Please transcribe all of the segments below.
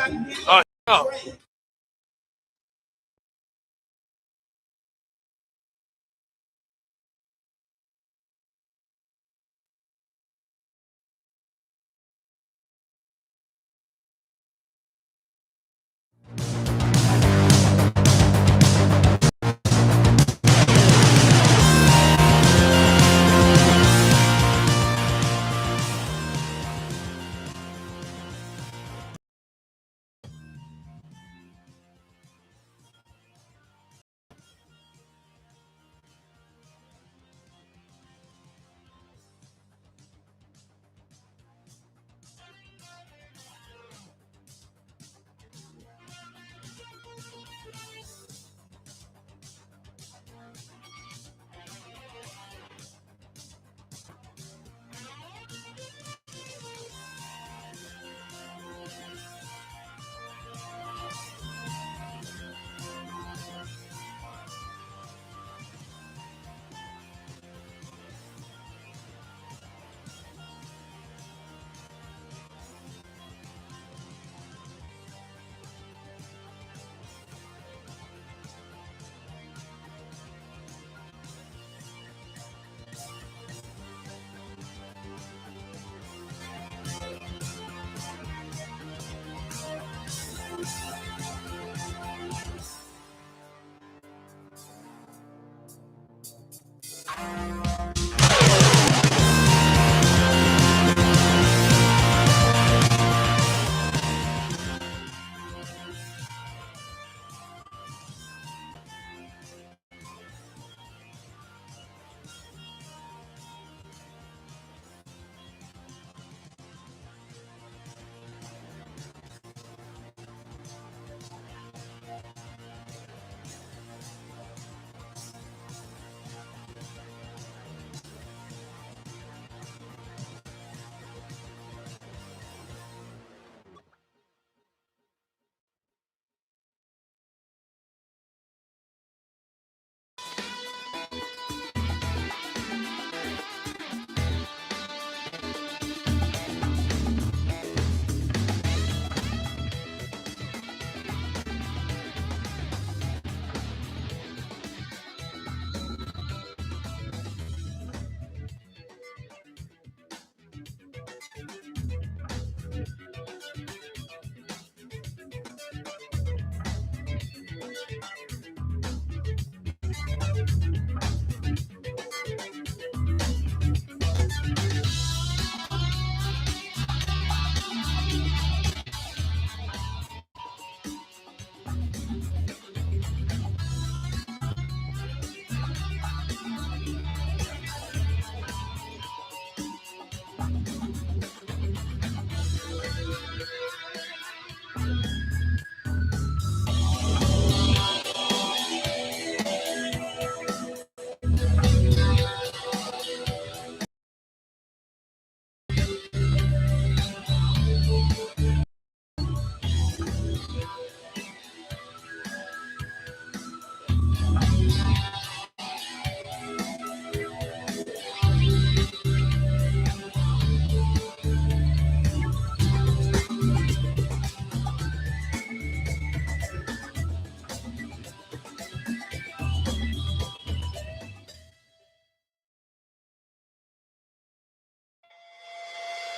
Oh.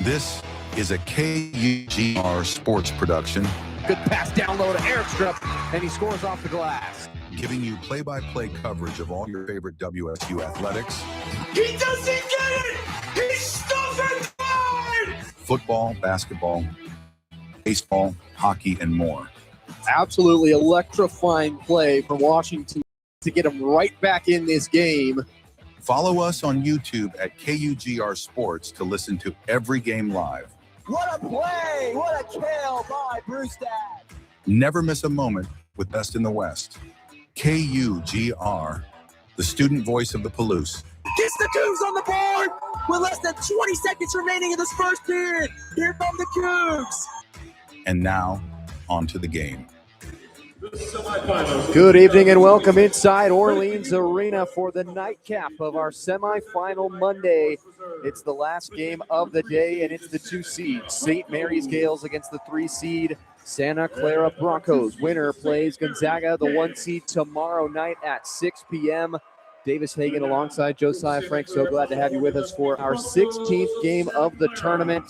This is a KUGR sports production. Good pass down low to Airstrip, and he scores off the glass. Giving you play-by-play coverage of all your favorite WSU athletics. He doesn't get it! He's stuffing time! Football, basketball, baseball, hockey, and more. Absolutely electrifying play from Washington to get him right back in this game. Follow us on YouTube at KUGR Sports to listen to every game live. What a play! What a kill by Brewstad! Never miss a moment with Best in the West. KUGR, the student voice of the Palouse. Gets the Cougs on the board with less than 20 seconds remaining in this first period. Here come the Cougs. And now, on to the game. Good evening and welcome inside Orleans Arena for the nightcap of our semifinal Monday. It's the last game of the day, and it's the 2 seed St. Mary's Gales against the 3 seed Santa Clara Broncos. Winner plays Gonzaga, the 1 seed, tomorrow night at 6 p.m. Davis Hagen alongside Josiah Frank. So glad to have you with us for our 16th game of the tournament.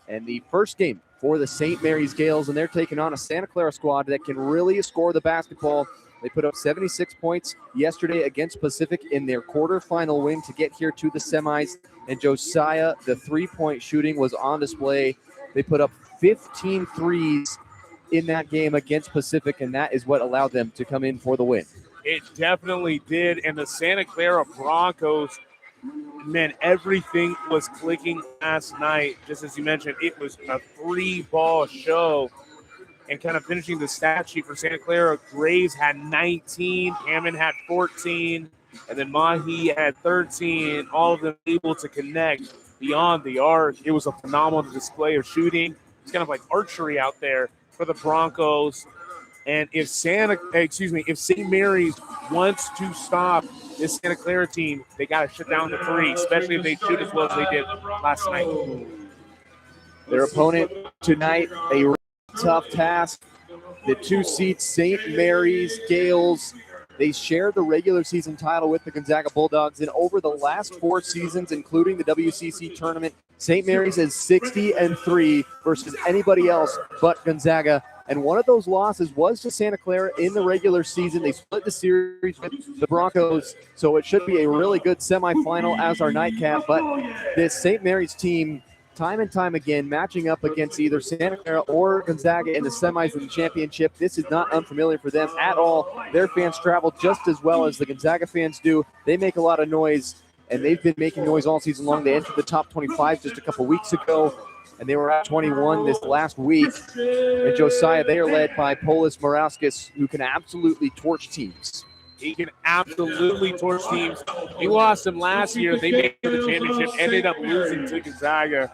And the first game for the St. Mary's Gales, and they're taking on a Santa Clara squad that can really score the basketball. They put up 76 points yesterday against Pacific in their quarterfinal win to get here to the semis. And Josiah, the three-point shooting was on display. They put up 15 threes in that game against Pacific, and that is what allowed them to come in for the win. It definitely did. And the Santa Clara Broncos, man, everything was clicking last night. Just as you mentioned, it was a three-ball show. And kind of finishing the stat sheet for Santa Clara, Graves had 19, Hammond had 14, and then Mahi had 13, all of them able to connect beyond the arc. It was a phenomenal display of shooting. It's kind of like archery out there for the Broncos. And if St. Mary's wants to stop this Santa Clara team, they got to shut down the three, especially if they shoot as well as they did last night. Their opponent tonight, a tough task. The 2 seed St. Mary's Gales. They share the regular season title with the Gonzaga Bulldogs. And over the last 4 seasons, including the WCC tournament, St. Mary's is 60-3 versus anybody else but Gonzaga. And one of those losses was to Santa Clara in the regular season. They split the series with the Broncos, so it should be a really good semifinal as our nightcap. But this St. Mary's team, time and time again, matching up against either Santa Clara or Gonzaga in the semis and the championship. This is not unfamiliar for them at all. Their fans travel just as well as the Gonzaga fans do. They make a lot of noise, and they've been making noise all season long. They entered the top 25 just a couple weeks ago, and they were at 21 this last week. And Josiah, they are led by Polis Morauskas, who can absolutely torch teams. He can absolutely torch teams. He lost them last year. They made the championship, ended up losing to Gonzaga.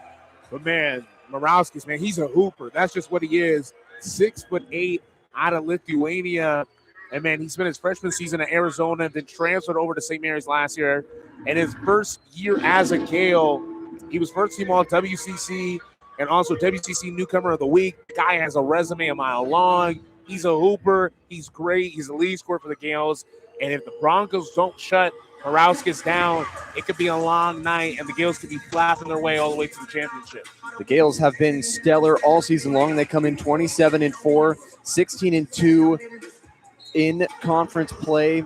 But, man, Morauskas, man, he's a hooper. That's just what he is. 6'8", out of Lithuania. And, man, he spent his freshman season at Arizona, then transferred over to St. Mary's last year. And his first year as a Gale, he was first team all WCC and also WCC Newcomer of the Week. The guy has a resume a mile long. He's a hooper. He's great. He's the lead scorer for the Gales. And if the Broncos don't shut Morauskas down, it could be a long night, and the Gales could be flapping their way all the way to the championship. The Gales have been stellar all season long. They come in 27-4, 16-2 in conference play.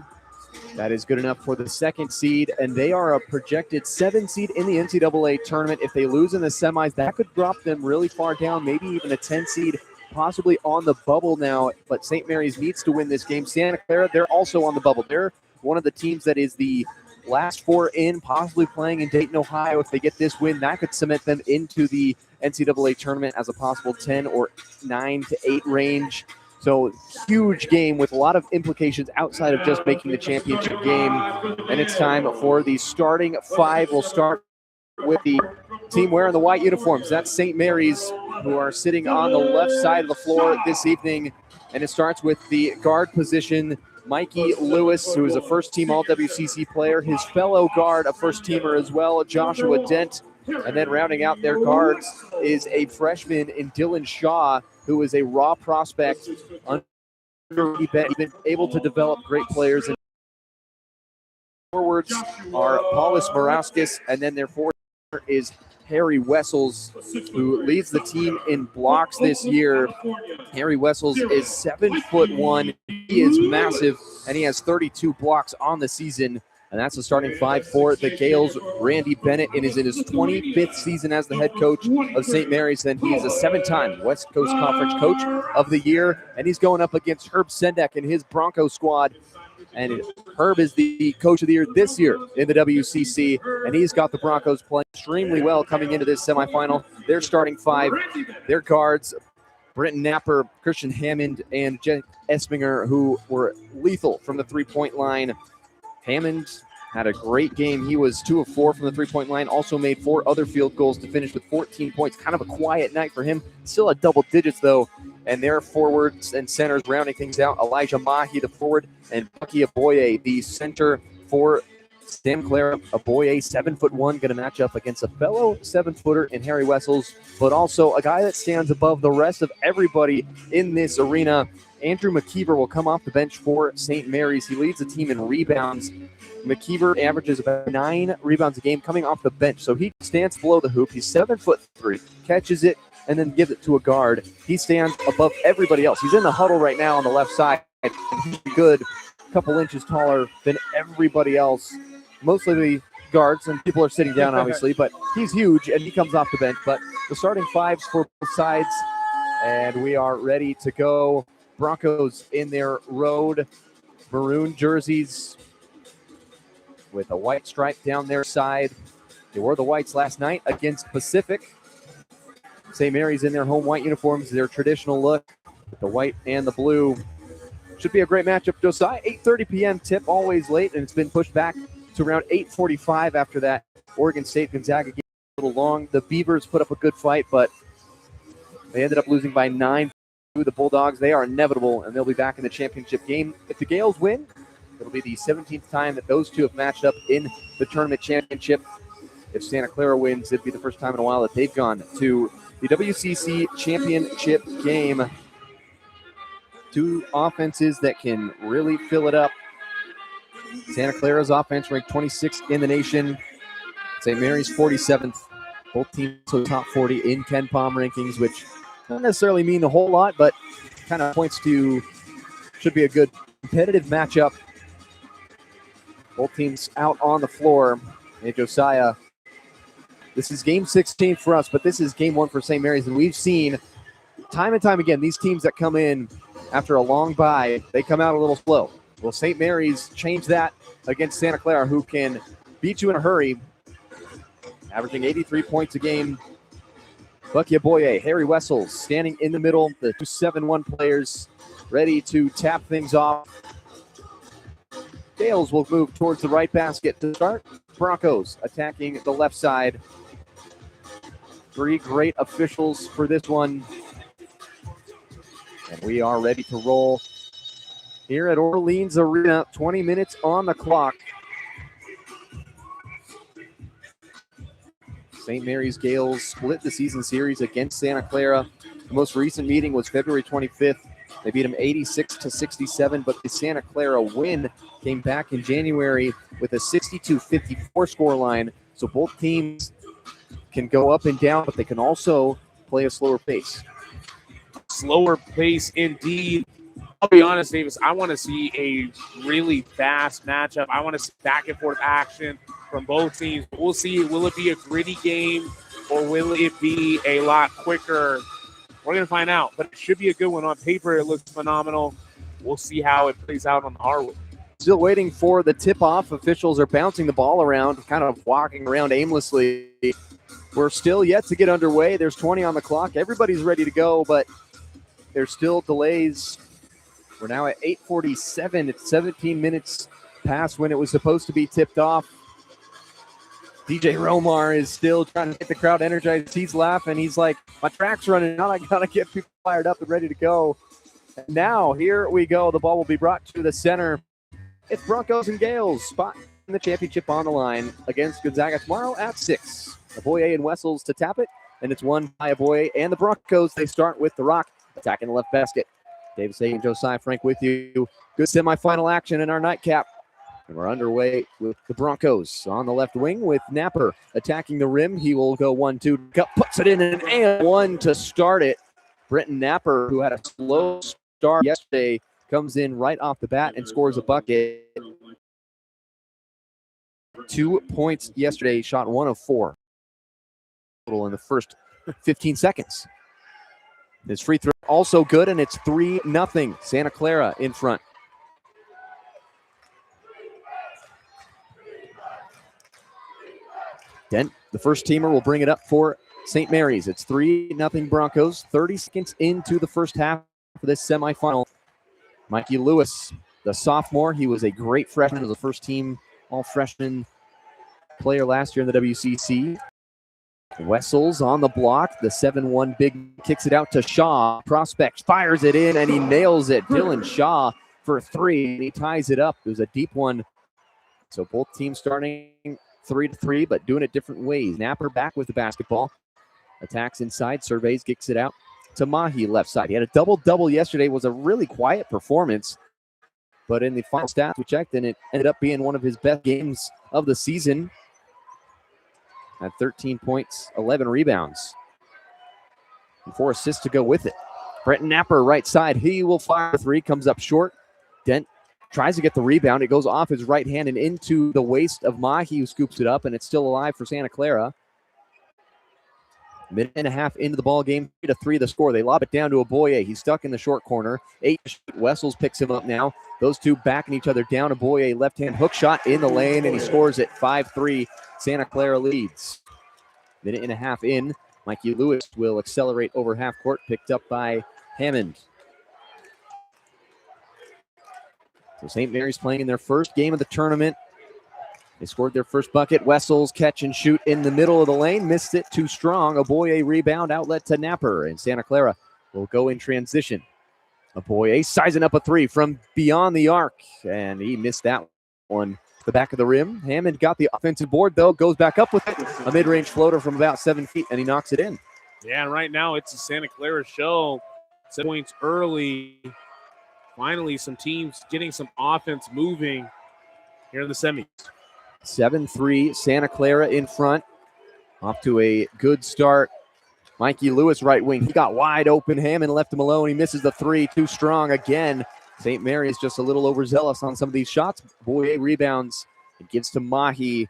That is good enough for the 2nd seed, and they are a projected 7 seed in the NCAA tournament. If they lose in the semis, that could drop them really far down, maybe even a 10 seed, possibly on the bubble now. But St. Mary's needs to win this game. Santa Clara, they're also on the bubble. They're one of the teams that is the last 4 in, possibly playing in Dayton, Ohio. If they get this win, that could cement them into the NCAA tournament as a possible 10 or 9 to 8 range. So huge game with a lot of implications outside of just making the championship game. And it's time for the starting 5. We'll start with the team wearing the white uniforms. That's St. Mary's, who are sitting on the left side of the floor this evening. And it starts with the guard position, Mikey Lewis, who is a first-team All-WCC player. His fellow guard, a first-teamer as well, Joshua Dent. And then rounding out their guards is a freshman in Dylan Shaw, who is a raw prospect. He's been able to develop great players. And forwards are Polis Morauskas, and then their forward is Harry Wessels, who leads the team in blocks this year. Harry Wessels is 7'1". He is massive, and he has 32 blocks on the season. And that's the starting 5 for the Gales. Randy Bennett is in his 25th season as the head coach of St. Mary's. Then he is a 7-time West Coast Conference Coach of the Year. And he's going up against Herb Sendek and his Bronco squad. And Herb is the Coach of the Year this year in the WCC. And he's got the Broncos playing extremely well coming into this semifinal. Their starting 5, their guards, Brenton Napper, Christian Hammond, and Jen Esminger, who were lethal from the three-point line. Hammond had a great game. He was 2 of 4 from the three-point line, also made 4 other field goals to finish with 14 points. Kind of a quiet night for him. Still at double digits, though. And their forwards and centers rounding things out, Elijah Mahi, the forward, and Bucky Aboye, the center for Santa Clara, a boy, 7'1", going to match up against a fellow 7-footer in Harry Wessels, but also a guy that stands above the rest of everybody in this arena. Andrew McKeever will come off the bench for St. Mary's. He leads the team in rebounds. McKeever averages about 9 rebounds a game coming off the bench. So he stands below the hoop. He's 7'3", catches it, and then gives it to a guard. He stands above everybody else. He's in the huddle right now on the left side. He's good, a couple inches taller than everybody else. Mostly the guards, and people are sitting down, obviously, but he's huge, and he comes off the bench. But the starting fives for both sides, and we are ready to go. Broncos in their road maroon jerseys with a white stripe down their side. They wore the whites last night against Pacific. St. Mary's in their home white uniforms, their traditional look, with the white and the blue. Should be a great matchup, Josiah. 8:30 p.m. tip, always late, and it's been pushed back to around 8:45 after that Oregon State-Gonzaga game. A little long. The Beavers put up a good fight, but they ended up losing by 9. The Bulldogs, they are inevitable, and they'll be back in the championship game. If the Gales win, it'll be the 17th time that those two have matched up in the tournament championship. If Santa Clara wins, it'd be the first time in a while that they've gone to the WCC championship game. Two offenses that can really fill it up. Santa Clara's offense ranked 26th in the nation. St. Mary's 47th. Both teams to the top 40 in Ken Palm rankings, which don't necessarily mean a whole lot, but kind of points to should be a good competitive matchup. Both teams out on the floor. And Josiah, this is game 16 for us, but this is game 1 for St. Mary's, and we've seen time and time again these teams that come in after a long bye, they come out a little slow. Well, St. Mary's changed that against Santa Clara, who can beat you in a hurry, averaging 83 points a game. Bucky Aboye, Harry Wessels standing in the middle, the two 7-1 players ready to tap things off. Gales will move towards the right basket to start. Broncos attacking the left side. 3 great officials for this one. And we are ready to roll here at Orleans Arena. 20 minutes on the clock. St. Mary's Gales split the season series against Santa Clara. The most recent meeting was February 25th. They beat them 86-67, but the Santa Clara win came back in January with a 62-54 scoreline. So both teams can go up and down, but they can also play a slower pace. Slower pace indeed. I'll be honest, Davis, I want to see a really fast matchup. I want to see back and forth action from both teams. We'll see. Will it be a gritty game or will it be a lot quicker? We're going to find out, but it should be a good one. On paper, it looks phenomenal. We'll see how it plays out on the hardwood. Still waiting for the tip-off. Officials are bouncing the ball around, kind of walking around aimlessly. We're still yet to get underway. There's 20 on the clock. Everybody's ready to go, but there's still delays. We're now at 8:47. It's 17 minutes past when it was supposed to be tipped off. DJ Romar is still trying to get the crowd energized. He's laughing. He's like, my track's running out. I got to get people fired up and ready to go. And now, here we go. The ball will be brought to the center. It's Broncos and Gales. Spot in the championship on the line against Gonzaga tomorrow at 6. Aboye and Wessels to tap it, and it's won by Aboye and the Broncos. They start with the Rock attacking the left basket. Davis Hagen, Josiah Frank with you. Good semifinal action in our nightcap. And we're underway with the Broncos on the left wing with Napper attacking the rim. He will go 1-2, puts it in and 1 to start it. Brenton Napper, who had a slow start yesterday, comes in right off the bat and scores a bucket. 2 points yesterday, shot 1 of 4 total in the first 15 seconds. His free throw also good, and it's 3-0. Santa Clara in front. Dent, the first teamer, will bring it up for St. Mary's. It's 3-0 Broncos. 30 seconds into the first half for this semifinal. Mikey Lewis, the sophomore, he was a great freshman. He was a first-team all-freshman player last year in the WCC. Wessels on the block. The 7-1 big kicks it out to Shaw. Prospect fires it in, and he nails it. Dylan Shaw for 3, and he ties it up. It was a deep one So both teams starting 3-3, but doing it different ways. Napper back with the basketball. Attacks inside, surveys, kicks it out to Mahi left side. He had a double-double yesterday. Was a really quiet performance. But in the final stats we checked, and it ended up being one of his best games of the season. Had 13 points, 11 rebounds, and 4 assists to go with it. Brenton Napper, right side. He will fire a 3, comes up short. Dent tries to get the rebound. It goes off his right hand and into the waist of Mahi, who scoops it up, and it's still alive for Santa Clara. Minute and a half into the ball game, 3-3 the score. They lob it down to Aboye. He's stuck in the short corner. 8 to shoot. Wessels picks him up now. Those two backing each other down. Aboye left-hand hook shot in the lane, and he scores it. 5-3. Santa Clara leads. Minute and a half in. Mikey Lewis will accelerate over half court, picked up by Hammond. So St. Mary's playing in their first game of the tournament. They scored their first bucket. Wessels catch and shoot in the middle of the lane. Missed it too strong. Aboye rebound outlet to Napper. And Santa Clara will go in transition. Aboye sizing up a 3 from beyond the arc. And he missed that one. The back of the rim. Hammond got the offensive board, though. Goes back up with it. A mid-range floater from about 7 feet. And he knocks it in. Yeah, and right now it's a Santa Clara show. 7 points early. Finally, some teams getting some offense moving here in the semis. 7-3, Santa Clara in front. Off to a good start. Mikey Lewis, right wing. He got wide open. Hammond left him alone. He misses the 3, too strong again. St. Mary's just a little overzealous on some of these shots. Boye rebounds. It gives to Mahi,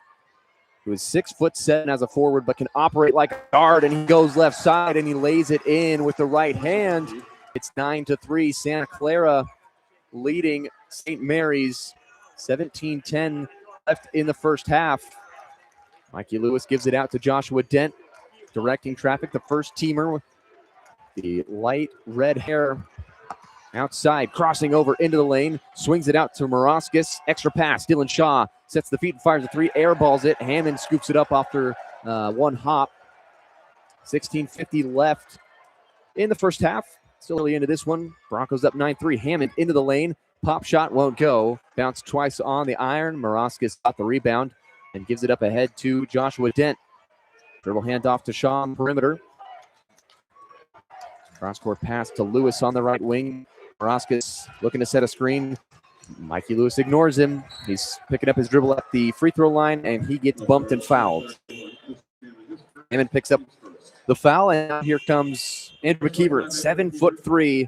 who is 6'7" as a forward, but can operate like a guard. And he goes left side, and he lays it in with the right hand. It's 9-3. Santa Clara leading St. Mary's. 17-10 left in the first half. Mikey Lewis gives it out to Joshua Dent, directing traffic. The first teamer with the light red hair outside, crossing over into the lane, swings it out to Moraskis. Extra pass. Dylan Shaw sets the feet and fires a 3, airballs it. Hammond scoops it up after one hop. 16:50 left in the first half. Still early into this one. Broncos up 9-3. Hammond into the lane. Pop shot won't go. Bounced twice on the iron. Moraskis got the rebound and gives it up ahead to Joshua Dent. Dribble handoff to Shaw on perimeter. Cross-court pass to Lewis on the right wing. Moraskis looking to set a screen. Mikey Lewis ignores him. He's picking up his dribble at the free throw line, and he gets bumped and fouled. Hammond picks up the foul, and now here comes Andrew McKeever, 7'3"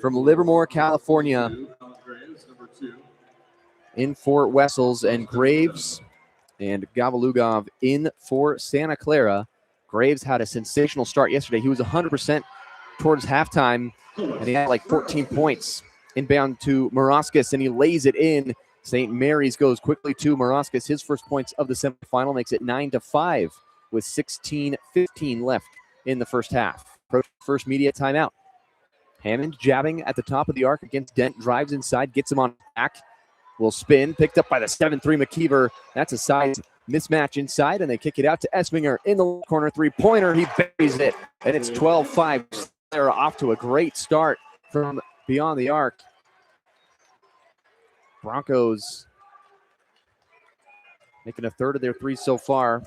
from Livermore, California. In for Wessels, and Graves and Gavalugov in for Santa Clara. Graves had a sensational start yesterday. He was 100% towards halftime, and he had like 14 points. Inbound to Moraskis, and he lays it in. St. Mary's goes quickly to Moraskis. His first points of the semifinal makes it 9-5 with 16:15 left in the first half. First media timeout. Hammond jabbing at the top of the arc against Dent. Drives inside, gets him on back. Will spin, picked up by the 7'3" McKeever. That's a size mismatch inside, and they kick it out to Esminger in the corner. 3-pointer, he buries it, and it's 12-5. They're off to a great start from beyond the arc. Broncos making a third of their 3 so far.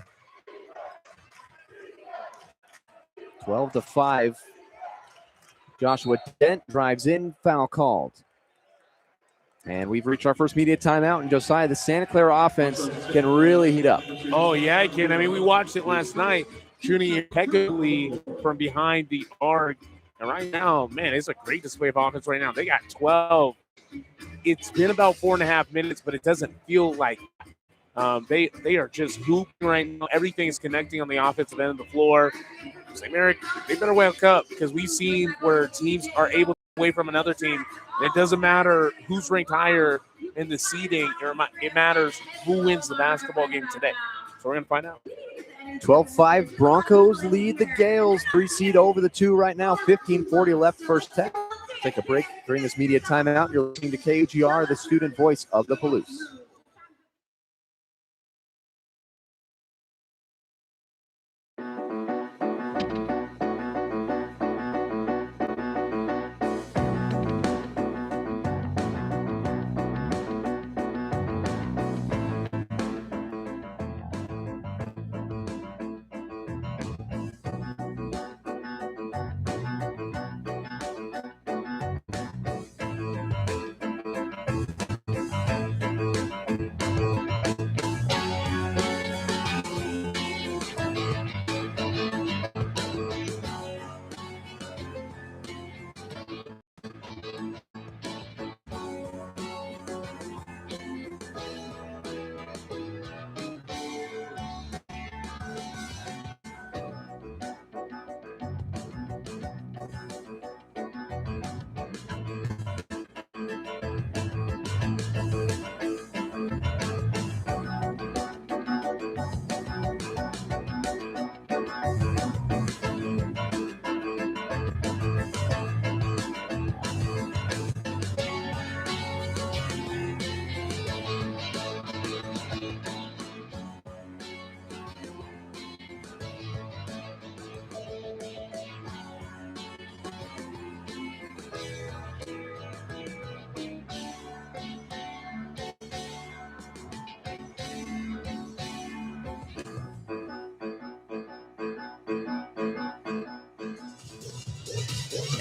12-5. Joshua Dent drives in, foul called. And we've reached our first media timeout. And Josiah, the Santa Clara offense can really heat up. Oh, yeah, it can. I mean, we watched it last night, shooting impeccably from behind the arc. And right now, man, it's a great display of offense right now. They got 12. It's been about 4.5 minutes, but it doesn't feel like they are just hooping right now. Everything is connecting on the offensive end of the floor. St. Mary, they better wake up, because we've seen where teams are able to away from another team. It doesn't matter who's ranked higher in the seeding. It matters who wins the basketball game today. So we're going to find out. 12-5. Broncos lead the Gales. 3 seed over the 2 right now. 15:40 left first half. Take a break during this media timeout. You're listening to KUGR, the student voice of the Palouse.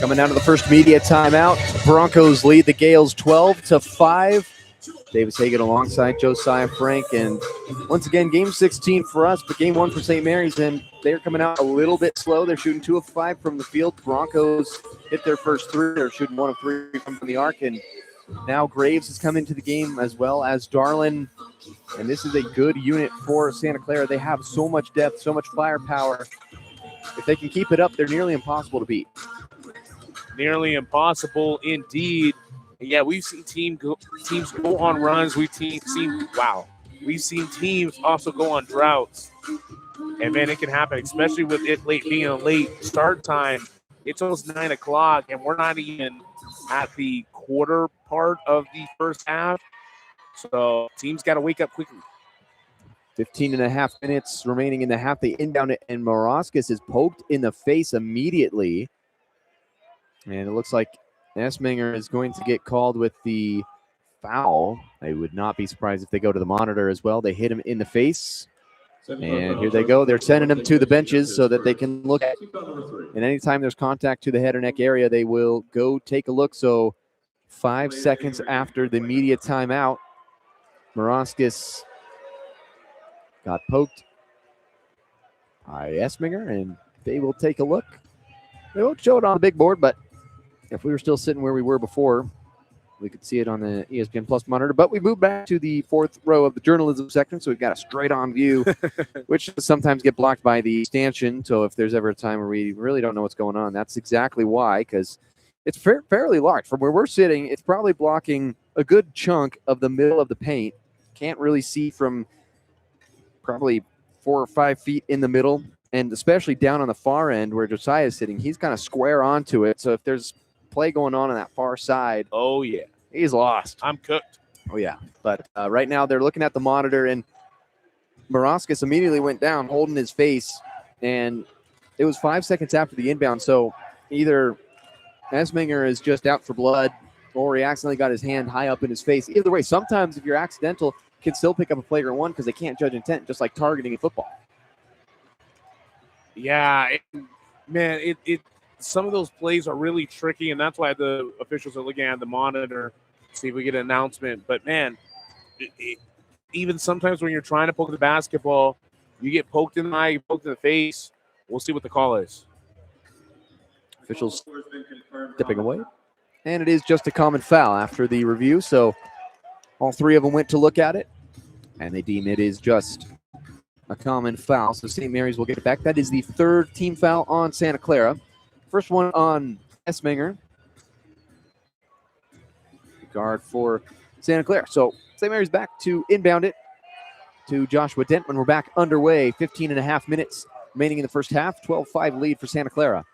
Coming down to the first media timeout. Broncos lead the Gales 12-5. Davis Hagen alongside Josiah Frank. And once again, game 16 for us, but game 1 for St. Mary's. And they're coming out a little bit slow. They're shooting 2 of 5 from the field. Broncos hit their first 3. They're shooting 1 of 3 from the arc. And now Graves has come into the game as well as Darlin. And this is a good unit for Santa Clara. They have so much depth, so much firepower. If they can keep it up, they're nearly impossible to beat. Nearly impossible indeed. Yeah, we've seen teams go on runs. We've seen teams also go on droughts. And, man, it can happen, especially with it being a late start time. It's almost 9 o'clock, and we're not even at the quarter part of the first half. So teams got to wake up quickly. 15 and a half minutes remaining in the half. They inbound it, and Morauskas is poked in the face immediately. And it looks like Esminger is going to get called with the foul. I would not be surprised if they go to the monitor as well. They hit him in the face. And here they go. They're sending him to the benches so that they can look at it. And anytime there's contact to the head or neck area, they will go take a look. So 5 seconds after the media timeout, Morauskas got poked by Esminger, and they will take a look. They won't show it on the big board, but if we were still sitting where we were before, we could see it on the ESPN Plus monitor. But we moved back to the 4th row of the journalism section, so we've got a straight-on view, which sometimes get blocked by the stanchion. So if there's ever a time where we really don't know what's going on, that's exactly why, because it's fairly large. From where we're sitting, it's probably blocking a good chunk of the middle of the paint. Can't really see from probably 4 or 5 feet in the middle, and especially down on the far end where Josiah is sitting, he's kind of square onto it. So if there's play going on that far side, oh yeah, he's lost. I'm cooked. Oh yeah, but right now they're looking at the monitor, and Morauskas immediately went down holding his face, and it was 5 seconds after the inbound. So either Esminger is just out for blood, or he accidentally got his hand high up in his face. Either way, sometimes if you're accidental, can still pick up a flagrant 1 because they can't judge intent, just like targeting in football. Yeah, man, some of those plays are really tricky, and that's why the officials are looking at the monitor to see if we get an announcement. But, man, even sometimes when you're trying to poke the basketball, you get poked in the eye, poked in the face. We'll see what the call is. Officials dipping away. And it is just a common foul after the review, so all 3 of them went to look at it, and they deem it is just a common foul. So St. Mary's will get it back. That is the 3rd team foul on Santa Clara. First one on Esminger, guard for Santa Clara. So St. Mary's back to inbound it to Joshua Dent when we're back underway. 15 and a half minutes remaining in the first half. 12-5 lead for Santa Clara.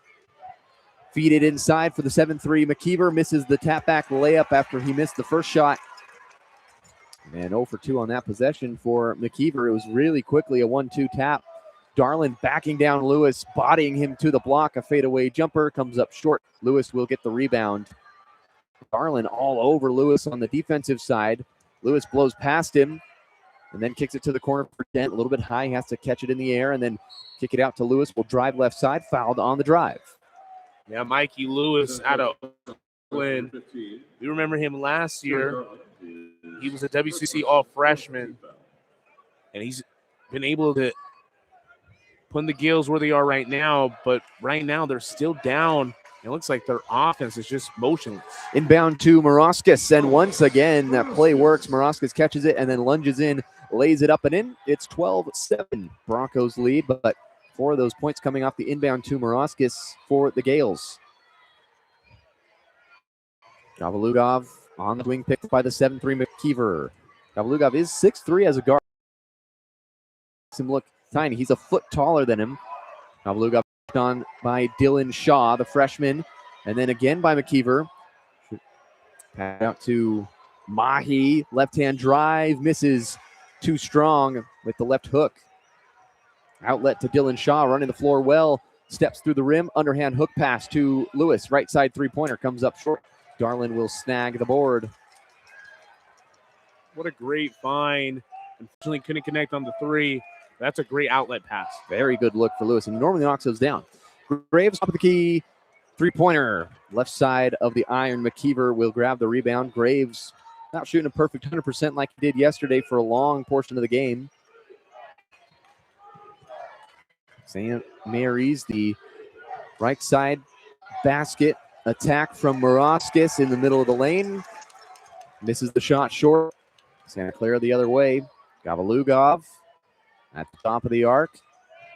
Feed it inside for the 7-3. McKeever misses the tap-back layup after he missed the first shot. And 0 for 2 on that possession for McKeever. It was really quickly a 1-2 tap. Darlin backing down Lewis, bodying him to the block. A fadeaway jumper comes up short. Lewis will get the rebound. Darlin all over Lewis on the defensive side. Lewis blows past him and then kicks it to the corner for Dent. A little bit high. He has to catch it in the air and then kick it out to Lewis. Will drive left side. Fouled on the drive. Yeah, Mikey Lewis out of Oakland. You remember him last year. He was a WCC all-freshman, and he's been able to put the Gales where they are right now, but right now they're still down. It looks like their offense is just motionless. Inbound to Morauskas, and once again, that play works. Morauskas catches it and then lunges in, lays it up and in. It's 12-7 Broncos lead, but 4 of those points coming off the inbound to Morauskas for the Gales. Gavalugov on the wing, picked by the 7-3 McKeever. Gavalugov is 6'3" as a guard. Makes him look tiny. He's a foot taller than him. Gavalugov on by Dylan Shaw, the freshman, and then again by McKeever. Pass out to Mahi. Left-hand drive, misses. Too strong with the left hook. Outlet to Dylan Shaw, running the floor well. Steps through the rim. Underhand hook pass to Lewis. Right side three-pointer comes up short. Darlin will snag the board. What a great find. Unfortunately, couldn't connect on the 3. That's a great outlet pass. Very good look for Lewis, and he normally knocks those down. Graves top of the key Three-pointer, left side of the iron. McKeever will grab the rebound. Graves not shooting a perfect 100% like he did yesterday for a long portion of the game. St. Mary's, the right side basket attack from Moraskis in the middle of the lane. Misses the shot short. Santa Clara the other way. Gavalugov at the top of the arc.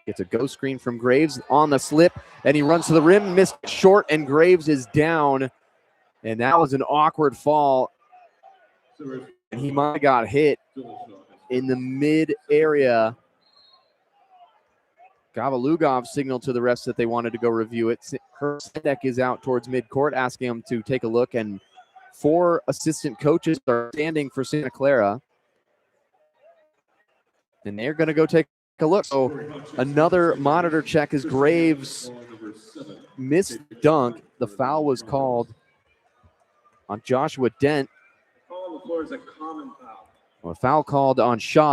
Gets a go screen from Graves on the slip, and he runs to the rim, missed short, and Graves is down. And that was an awkward fall. And he might have got hit in the mid area. Gavalugov signaled to the refs that they wanted to go review it. Hersedek is out towards midcourt, asking him to take a look, and 4 assistant coaches are standing for Santa Clara. And they're going to go take a look. So another monitor check as Graves missed dunk. The foul was called on Joshua Dent. A foul called on Shaw.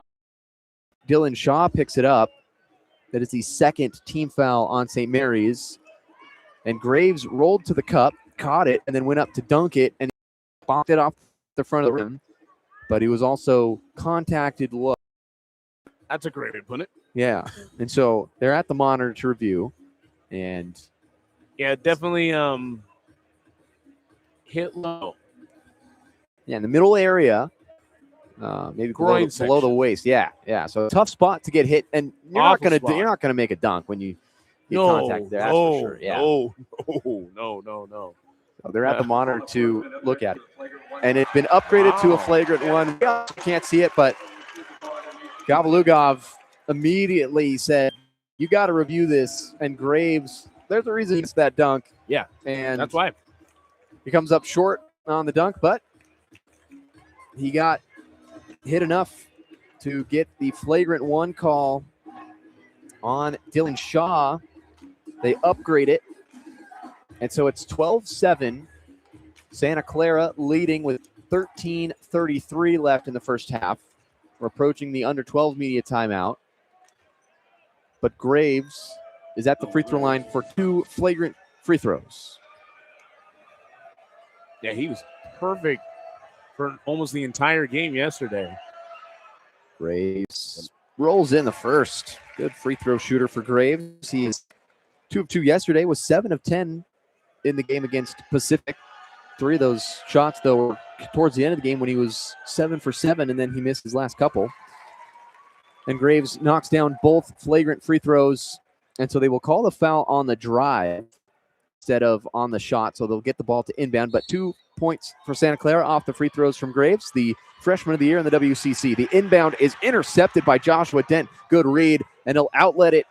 Dylan Shaw picks it up. That is the second team foul on St. Mary's. And Graves rolled to the cup, caught it, and then went up to dunk it, and bopped it off the front of the rim. But he was also contacted low. That's a great way to put it. Yeah. And so they're at the monitor to review. And yeah, definitely hit low. Yeah, in the middle area. Maybe below the waist. Yeah. So tough spot to get hit, and you're not gonna make a dunk when you get contact there. That's for sure. Yeah. No. So they're at the monitor to look at it, and it's been upgraded to a flagrant one. We can't see it, but Gavalugov immediately said, "You got to review this." And Graves, there's a reason it's that dunk. Yeah, and that's why he comes up short on the dunk, but he got hit enough to get the flagrant one call on Dylan Shaw. They upgrade it. And so it's 12-7. Santa Clara leading with 13:33 left in the first half. We're approaching the under 12 media timeout. But Graves is at the free throw line for 2 flagrant free throws. Yeah, he was perfect for almost the entire game yesterday. Graves rolls in the first. Good free throw shooter for Graves. He is 2 of 2 yesterday, was 7 of 10 in the game against Pacific. 3 of those shots, though, were towards the end of the game when he was 7 for 7, and then he missed his last couple. And Graves knocks down both flagrant free throws, and so they will call the foul on the drive instead of on the shot, so they'll get the ball to inbound. But 2 points for Santa Clara off the free throws from Graves, the freshman of the year in the WCC. The inbound is intercepted by Joshua Dent. Good read, and he'll outlet it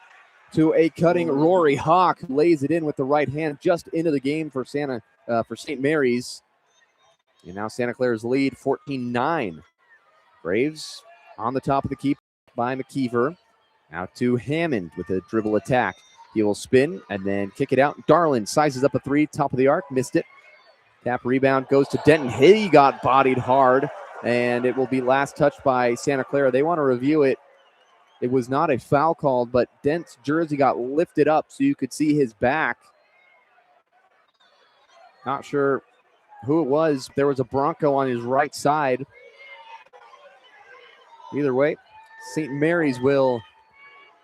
to a cutting Rory Hawk. Lays it in with the right hand just into the game for St. Mary's. And now Santa Clara's lead 14-9. Graves on the top of the key by McKeever. Out to Hammond with a dribble attack. He will spin and then kick it out. Darlin sizes up a 3, top of the arc, missed it. Tap rebound goes to Denton. He got bodied hard, and it will be last touched by Santa Clara. They want to review it. It was not a foul called, but Dent's jersey got lifted up so you could see his back. Not sure who it was. There was a Bronco on his right side. Either way, St. Mary's will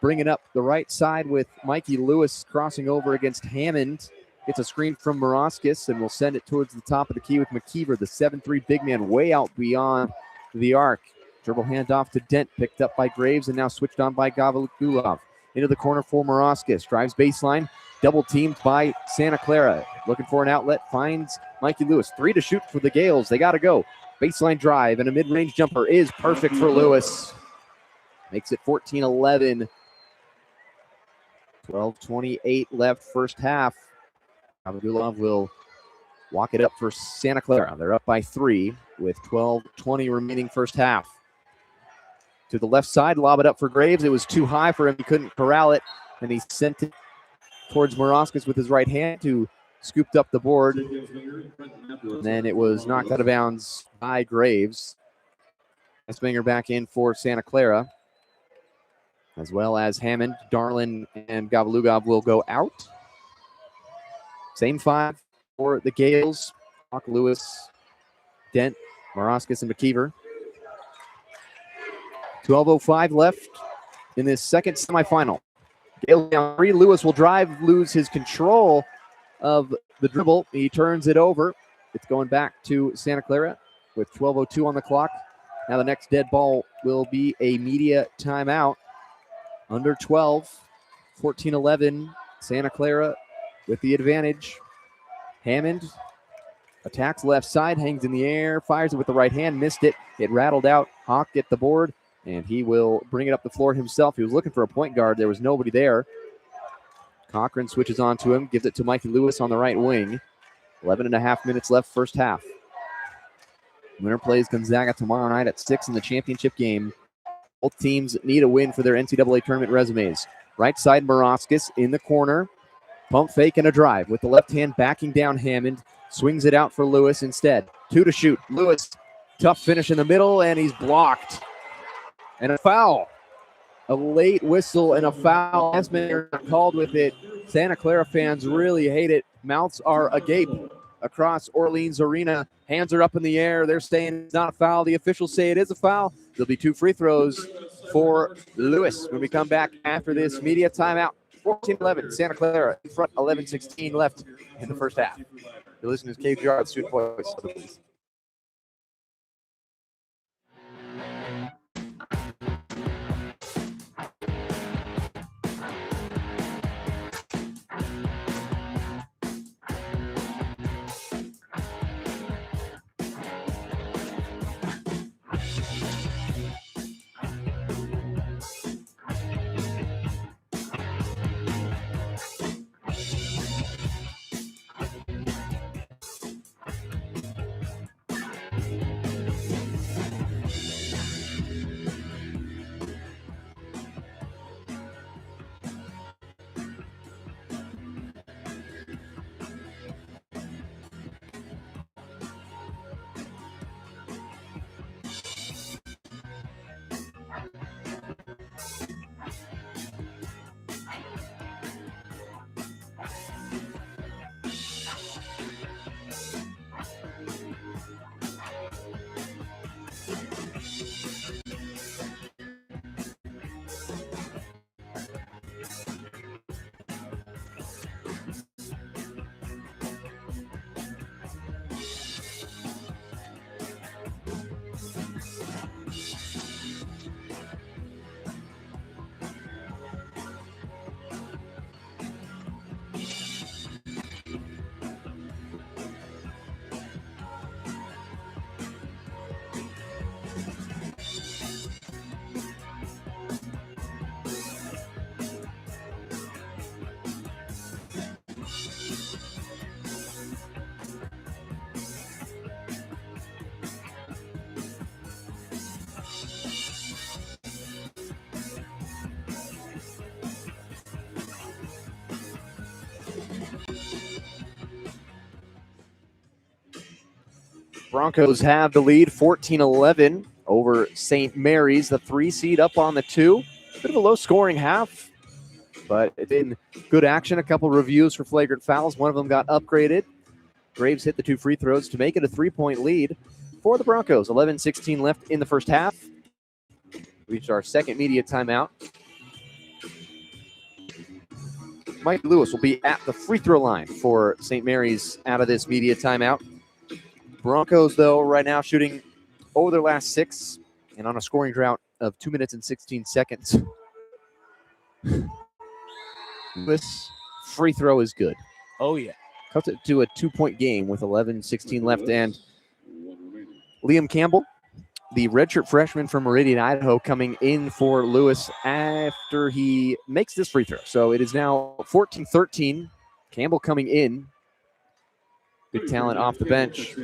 bring it up the right side with Mikey Lewis crossing over against Hammond. Gets a screen from Moraskis, and will send it towards the top of the key with McKeever, the 7'3" big man, way out beyond the arc. Dribble handoff to Dent, picked up by Graves, and now switched on by Gavalugov. Into the corner for Moraskis. Drives baseline, double teamed by Santa Clara. Looking for an outlet, finds Mikey Lewis. 3 to shoot for the Gales. They got to go. Baseline drive, and a mid-range jumper is perfect for Lewis. Makes it 14-11. 12:28 left first half. Gavalugov will walk it up for Santa Clara. They're up by 3 with 12:20 remaining first half. To the left side, lob it up for Graves. It was too high for him. He couldn't corral it, and he sent it towards Moraskis with his right hand, who scooped up the board. And then it was knocked out of bounds by Graves. Esbinger back in for Santa Clara, as well as Hammond. Darlin and Gavalugov will go out. Same 5 for the Gales. Hawk, Lewis, Dent, Moraskis, and McKeever. 12:05 left in this second semifinal. Gales down 3. Lewis will drive, lose his control of the dribble. He turns it over. It's going back to Santa Clara with 12:02 on the clock. Now the next dead ball will be a media timeout. Under 12, 14-11, Santa Clara with the advantage. Hammond attacks left side, hangs in the air, fires it with the right hand, missed it. It rattled out. Hawk get the board, and he will bring it up the floor himself. He was looking for a point guard. There was nobody there. Cochran switches on to him, gives it to Mikey Lewis on the right wing. 11.5 minutes left, first half. Winner plays Gonzaga tomorrow night at 6 in the championship game. Both teams need a win for their NCAA tournament resumes. Right side, Moraskis in the corner. Pump fake and a drive with the left hand backing down Hammond. Swings it out for Lewis instead. 2 to shoot. Lewis, tough finish in the middle, and he's blocked. And a foul. A late whistle and a foul. Esman called with it. Santa Clara fans really hate it. Mouths are agape across Orleans Arena. Hands are up in the air. They're saying it's not a foul. The officials say it is a foul. There'll be 2 free throws for Lewis when we come back after this media timeout. 14-11, Santa Clara in front, 11:16 left in the first half. You're listening to KGR, the Student Voice of the Police. Broncos have the lead, 14-11 over St. Mary's, the 3 seed up on the 2. Bit of a low-scoring half, but it's been good action. A couple reviews for flagrant fouls. One of them got upgraded. Graves hit the 2 free throws to make it a 3-point lead for the Broncos. 11:16 left in the first half. Reached our second media timeout. Mike Lewis will be at the free throw line for St. Mary's out of this media timeout. Broncos, though, right now shooting over their last 6 and on a scoring drought of 2 minutes and 16 seconds. This free throw is good. Oh, yeah. Cuts it to a 2-point game with 11:16 left. And Liam Campbell, the redshirt freshman from Meridian, Idaho, coming in for Lewis after he makes this free throw. So it is now 14-13. Campbell coming in. Good talent off the bench.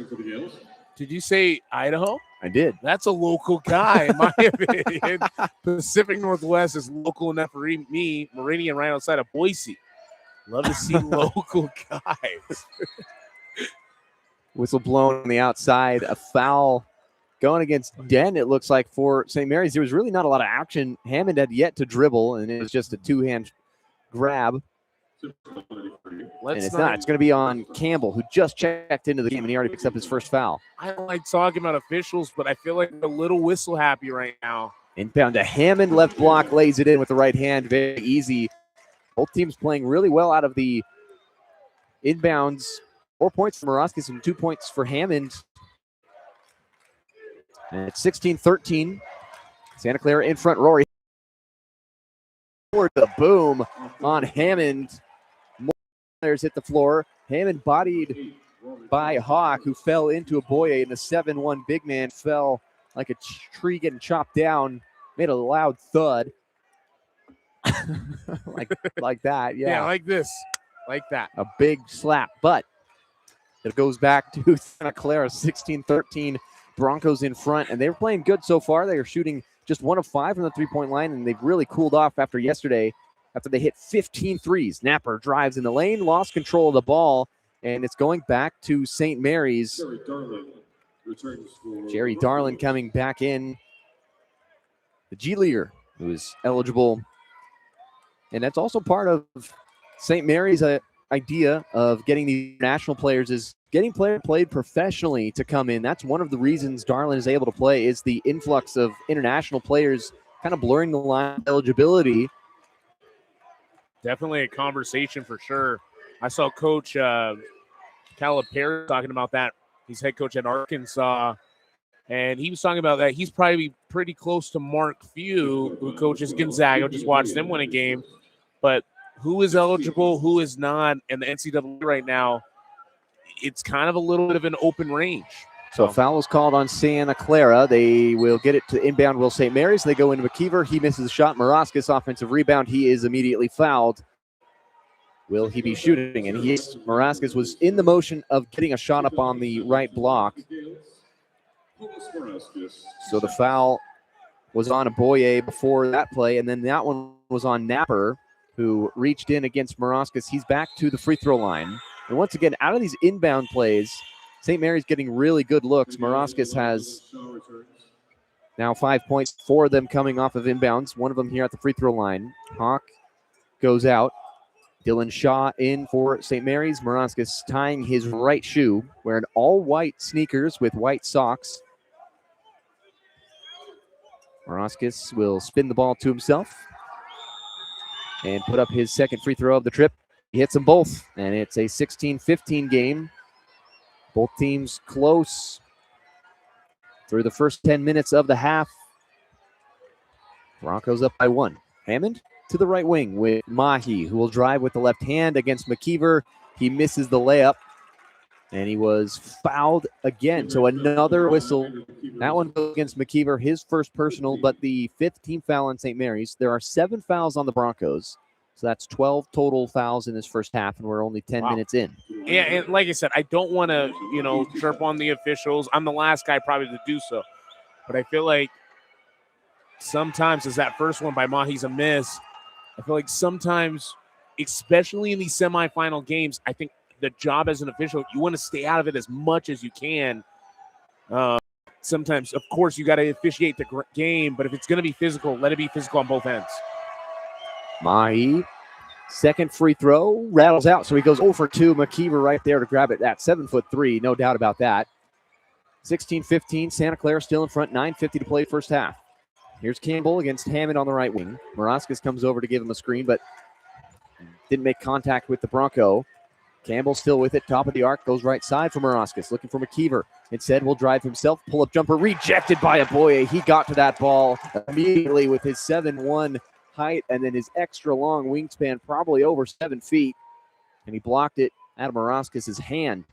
Did you say Idaho? I did. That's a local guy, in my opinion. Pacific Northwest is local enough for me. Meridian right outside of Boise. Love to see local guys. Whistle blown on the outside. A foul going against Dent, it looks like, for St. Mary's. There was really not a lot of action. Hammond had yet to dribble, and it was just a 2-hand grab. And it's not. It's going to be on Campbell, who just checked into the game, and he already picks up his first foul. I don't like talking about officials, but I feel like they're a little whistle happy right now. Inbound to Hammond, left block, lays it in with the right hand. Very easy. Both teams playing really well out of the inbounds. 4 points for Moraskis and 2 points for Hammond. And it's 16-13. Santa Clara in front. Rory. The boom on Hammond. More players hit the floor. Hammond bodied by Hawk, who fell into a Boye, and the 7-1 big man fell like a tree getting chopped down. Made a loud thud. like that, yeah. Yeah, like this. Like that. A big slap, but it goes back to Santa Clara, 16-13. Broncos in front, and they were playing good so far. They are shooting just 1 of 5 from the three-point line, and they've really cooled off after yesterday, after they hit 15 threes. Napper drives in the lane, lost control of the ball, and it's going back to St. Mary's. Jerry Darlin coming back in, the G Leaguer, who is eligible. And that's also part of St. Mary's idea of getting the national players, is getting players played professionally to come in. That's one of the reasons Darlin is able to play, is the influx of international players kind of blurring the line of eligibility. Definitely a conversation for sure. I saw Coach Calipari talking about that. He's head coach at Arkansas, and he was talking about that. He's probably pretty close to Mark Few, who coaches Gonzaga. Just watched them win a game. But who is eligible, who is not, and the NCAA right now, it's kind of a little bit of an open range. So a foul is called on Santa Clara. They will get it to inbound Will St. Mary's. They go into McKeever. He misses a shot. Moraskis offensive rebound. He is immediately fouled. Will he be shooting? And Moraskis was in the motion of getting a shot up on the right block. So the foul was on Boye before that play, and then that one was on Napper, who reached in against Moraskis. He's back to the free throw line. And once again, out of these inbound plays, St. Mary's getting really good looks. Moraskis has now 5 points, 4 of them coming off of inbounds, one of them here at the free throw line. Hawk goes out. Dylan Shaw in for St. Mary's. Moraskis tying his right shoe, wearing all white sneakers with white socks. Moraskis will spin the ball to himself and put up his second free throw of the trip. He hits them both, and it's a 16-15 game. Both teams close through the first 10 minutes of the half. Broncos up by 1. Hammond to the right wing with Mahi, who will drive with the left hand against McKeever. He misses the layup, and he was fouled again. So another whistle. That one goes against McKeever, his first personal, but the 5th team foul on St. Mary's. There are 7 fouls on the Broncos. So that's 12 total fouls in this first half, and we're only 10 minutes in. Yeah, and like I said, I don't want to, chirp on the officials. I'm the last guy probably to do so. But I feel like sometimes, as that first one by Mahi's a miss, I feel like sometimes, especially in these semifinal games, I think the job as an official, you want to stay out of it as much as you can. Sometimes, of course, you got to officiate the game, but if it's going to be physical, let it be physical on both ends. Mahi, second free throw, rattles out, so he goes 0 for 2. McKeever right there to grab it at 7'3", no doubt about that. 16-15, Santa Clara still in front, 9:50 to play first half. Here's Campbell against Hammond on the right wing. Moraskis comes over to give him a screen, but didn't make contact with the Bronco. Campbell still with it, top of the arc, goes right side for Moraskis, looking for McKeever. Instead, will drive himself, pull-up jumper, rejected by Aboye. He got to that ball immediately with his 7'1" height and then his extra long wingspan, probably over 7 feet, and he blocked it out of Moraskis' hand.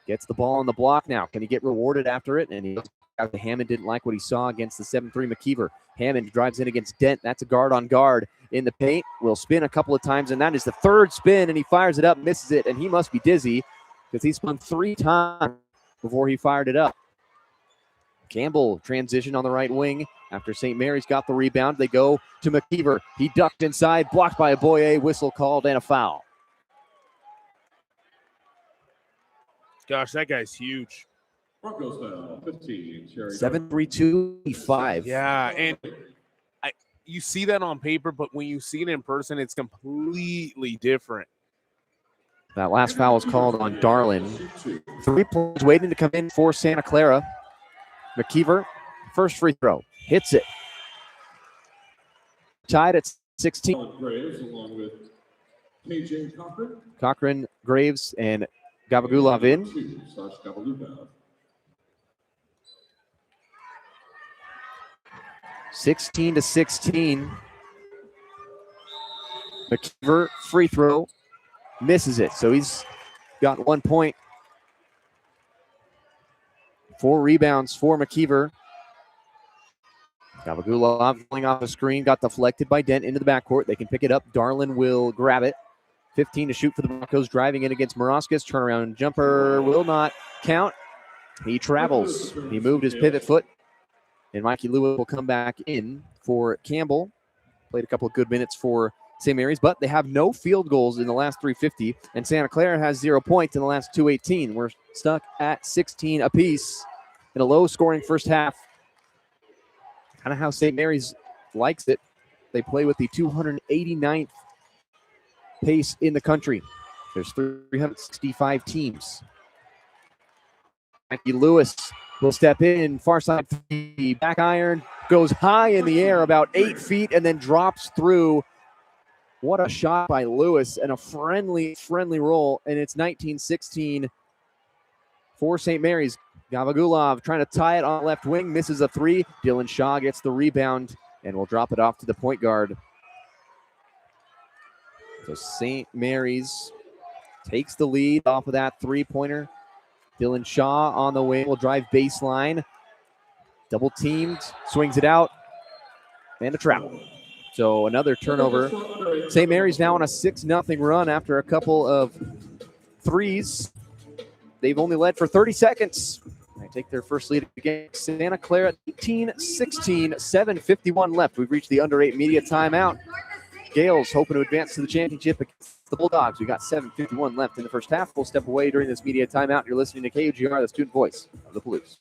Gets the ball on the block now. Can he get rewarded after it? And Hammond didn't like what he saw against the 7'3" McKeever. Hammond drives in against Dent. That's a guard-on-guard in the paint. Will spin a couple of times, and that is the 3rd spin, and he fires it up, misses it, and he must be dizzy because he spun 3 times before he fired it up. Campbell transition on the right wing. After St. Mary's got the rebound, they go to McKeever. He ducked inside, blocked by Aboye, whistle called, and a foul. Gosh, that guy's huge. 7'3", 285. Yeah, and you see that on paper, but when you see it in person, it's completely different. That last foul was called on Darlin. 3 players waiting to come in for Santa Clara. McKeever, first free throw, hits it. Tied at 16. Graves, along with KJ Cochran, Graves, and Gabagulov in. Gabagulov. 16-16. McKeever, free throw, misses it. So he's got 1 point. 4 rebounds for McKeever. Gabagulov pulling off the screen, got deflected by Dent into the backcourt. They can pick it up. Darlin will grab it. 15 to shoot for the Broncos, driving in against Morauskas. Turnaround jumper will not count. He travels. He moved his pivot foot. And Mikey Lewis will come back in for Campbell. Played a couple of good minutes for St. Mary's, but they have no field goals in the last 350. And Santa Clara has 0 points in the last 218. We're stuck at 16 apiece in a low-scoring first half. Kind of how St. Mary's likes it. They play with the 289th pace in the country. There's 365 teams. Mikey Lewis will step in, far side, back iron, goes high in the air about 8 feet and then drops through. What a shot by Lewis and a friendly roll. And it's 19-16 for St. Mary's. Gabagulov trying to tie it on left wing, misses a 3. Dylan Shaw gets the rebound and will drop it off to the point guard. So St. Mary's takes the lead off of that 3-pointer. Dylan Shaw on the wing will drive baseline. Double teamed, swings it out, and a travel. So another turnover. St. Mary's now on a 6-0 run after a couple of threes. They've only led for 30 seconds. They take their first lead against Santa Clara, 18-16, 7:51 left. We've reached the under 8 media timeout. Gales hoping to advance to the championship against the Bulldogs. We've got 7:51 left in the first half. We'll step away during this media timeout. You're listening to KUGR, the student voice of the Palouse.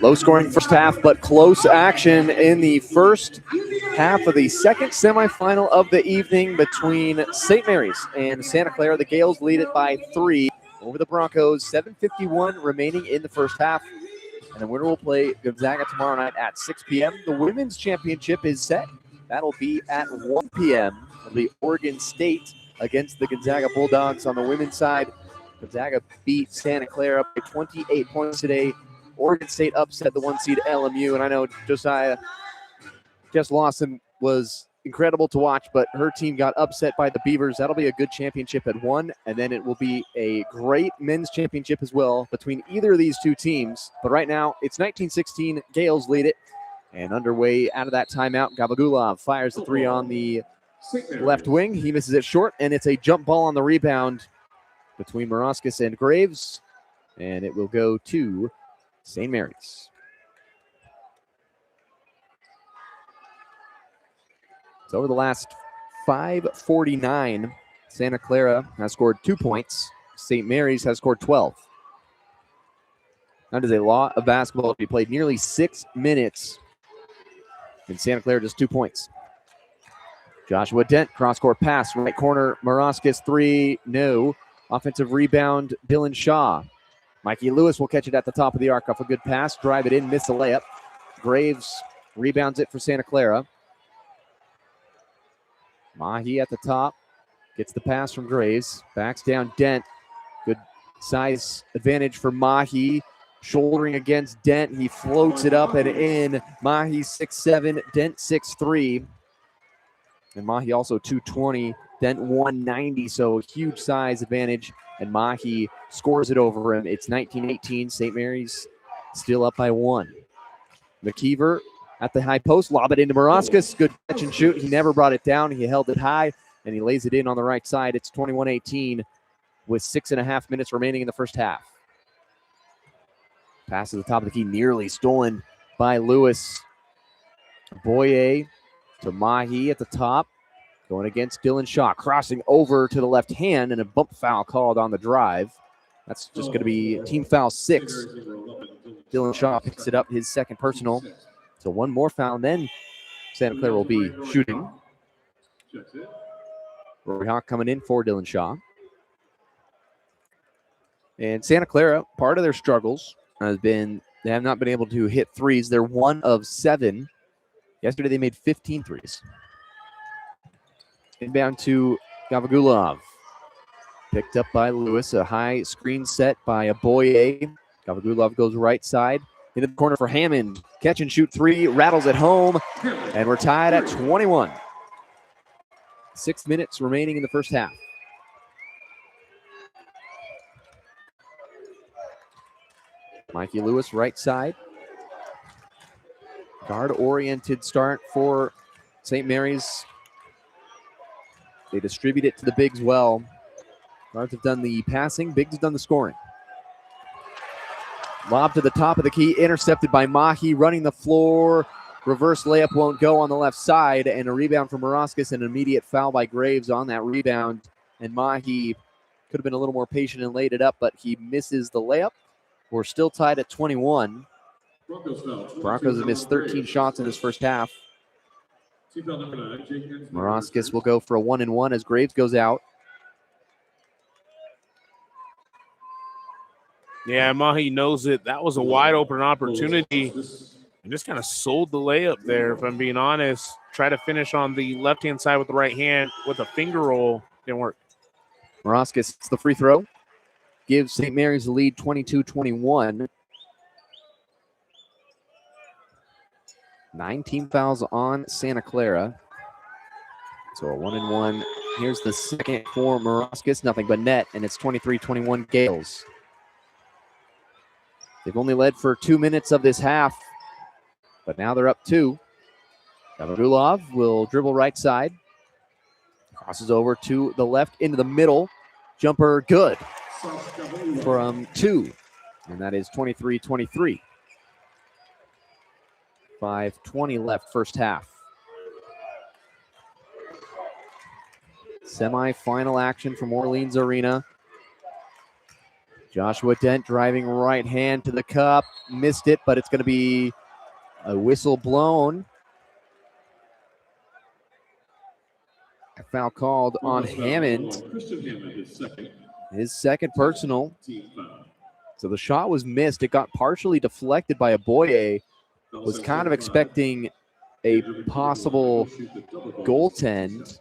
Low scoring first half, but close action in the first half of the second semifinal of the evening between St. Mary's and Santa Clara. The Gales lead it by 3 over the Broncos. 7:51 remaining in the first half. And the winner will play Gonzaga tomorrow night at 6 p.m. The women's championship is set That'll be at 1 p.m. It'll be Oregon State against the Gonzaga Bulldogs on the women's side. Gonzaga beat Santa Clara by 28 points today. Oregon State upset the 1 seed LMU, and I know Josiah, Jess Lawson was incredible to watch, but her team got upset by the Beavers. That'll be a good championship at 1, and then it will be a great men's championship as well between either of these two teams. But right now, it's 19-16. Gales lead it, and underway out of that timeout, Gavagulov fires the three on the left wing. He misses it short, and it's a jump ball on the rebound between Morauskas and Graves, and it will go to St. Mary's. So over the last 5:49, Santa Clara has scored 2 points. St. Mary's has scored 12. That is a lot of basketball to be played. Nearly 6 minutes. And Santa Clara just 2 points. Joshua Dent, cross-court pass, right corner, Morauskas three, no. Offensive rebound, Dylan Shaw. Mikey Lewis will catch it at the top of the arc off a good pass, drive it in, miss a layup. Graves rebounds it for Santa Clara. Mahi at the top, gets the pass from Graves, backs down Dent. Good size advantage for Mahi. Shouldering against Dent, he floats it up and in. Mahi 6'7", Dent 6'3". And Mahi also 220, Dent 190, so a huge size advantage. And Mahi scores it over him. It's 19-18. St. Mary's still up by 1. McKeever at the high post, lob it into Morauskas. Good catch and shoot. He never brought it down. He held it high, and he lays it in on the right side. It's 21-18 with 6.5 minutes remaining in the first half. Pass to the top of the key, nearly stolen by Lewis. Boye to Mahi at the top. Going against Dylan Shaw, crossing over to the left hand, and a bump foul called on the drive. That's just going to be team foul 6. Dylan Shaw picks it up, his second personal. So one more foul, and then Santa Clara will be shooting. Rory Hawk coming in for Dylan Shaw. And Santa Clara, part of their struggles has been they have not been able to hit threes. They're 1 of 7. Yesterday they made 15 threes. Inbound to Gavagulov. Picked up by Lewis. A high screen set by Aboye. Gavagulov goes right side. Into the corner for Hammond. Catch and shoot three. Rattles it home. And we're tied at 21. 6 minutes remaining in the first half. Mikey Lewis right side. Guard-oriented start for St. Mary's. They distribute it to the bigs well. Guards have done the passing. Bigs have done the scoring. Lob to the top of the key. Intercepted by Mahi. Running the floor. Reverse layup won't go on the left side. And a rebound from Morauskas. And an immediate foul by Graves on that rebound. And Mahi could have been a little more patient and laid it up, but he misses the layup. We're still tied at 21. Broncos have missed 13 shots in this first half. Morauskas will go for a 1-and-1 as Graves goes out. Yeah, Mahi knows it. That was a wide open opportunity. And just kind of sold the layup there, if I'm being honest. Try to finish on the left-hand side with the right hand with a finger roll. Didn't work. Morauskas gets the free throw. Gives St. Mary's the lead 22-21. 19 fouls on Santa Clara. So a 1-and-1. Here's the second for Morauskas. Nothing but net, and it's 23-21 Gales. They've only led for 2 minutes of this half, but now they're up 2. Gavagulov will dribble right side. Crosses over to the left, into the middle. Jumper good from 2, and that is 23-23. 5:20 left first half. Semi-final action from Orleans Arena. Joshua Dent driving right hand to the cup. Missed it, but it's going to be a whistle blown. A foul called on Hammond. His second personal. So the shot was missed. It got partially deflected by Aboye. Was kind of expecting a possible goaltend.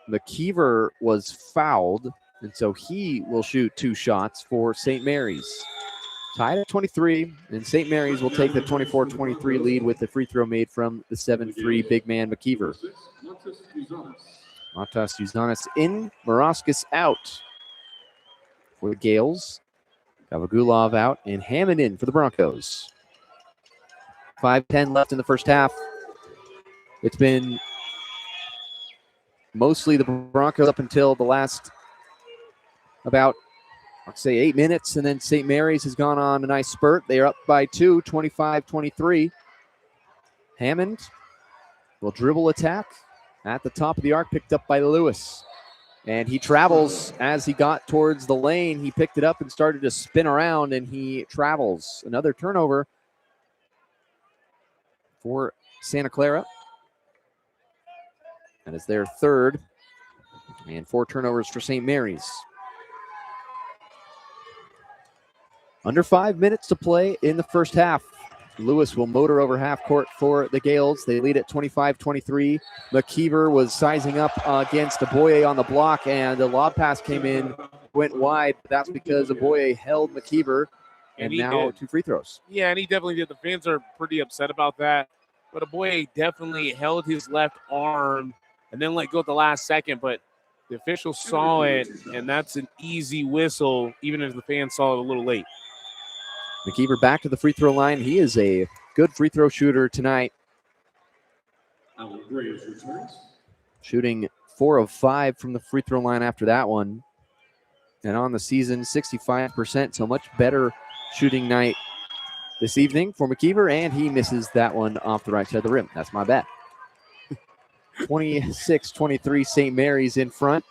McKeever was fouled, and so he will shoot 2 shots for St. Mary's. Tied at 23, and St. Mary's will take the 24-23 lead with the free throw made from the 7'3" big man McKeever. Matas Uzanis in, Morauskas out for the Gales. Gavagulov out, and Hammond in for the Broncos. 5:10 left in the first half. It's been mostly the Broncos up until the last about, let's say, 8 minutes, and then St. Mary's has gone on a nice spurt. They are up by 2, 25-23. Hammond will dribble attack at the top of the arc, picked up by Lewis. And he travels as he got towards the lane. He picked it up and started to spin around, and he travels. Another turnover for Santa Clara. That is their third, and 4 turnovers for St. Mary's. Under 5 minutes to play in the first half. Lewis will motor over half court for the Gales. They lead at 25-23. McKeever was sizing up against Aboye on the block, and the lob pass came in, went wide. That's because Aboye held McKeever, and now 2 free throws. Yeah, and he definitely did. The fans are pretty upset about that. But Aboye definitely held his left arm and then let go at the last second. But the officials saw it, and that's an easy whistle, even if the fans saw it a little late. McKeever back to the free throw line. He is a good free throw shooter tonight. Shooting 4 of 5 from the free throw line after that one. And on the season, 65%, so much better shooting night this evening for McKeever, and he misses that one off the right side of the rim. That's my bet. 26-23, St. Mary's in front.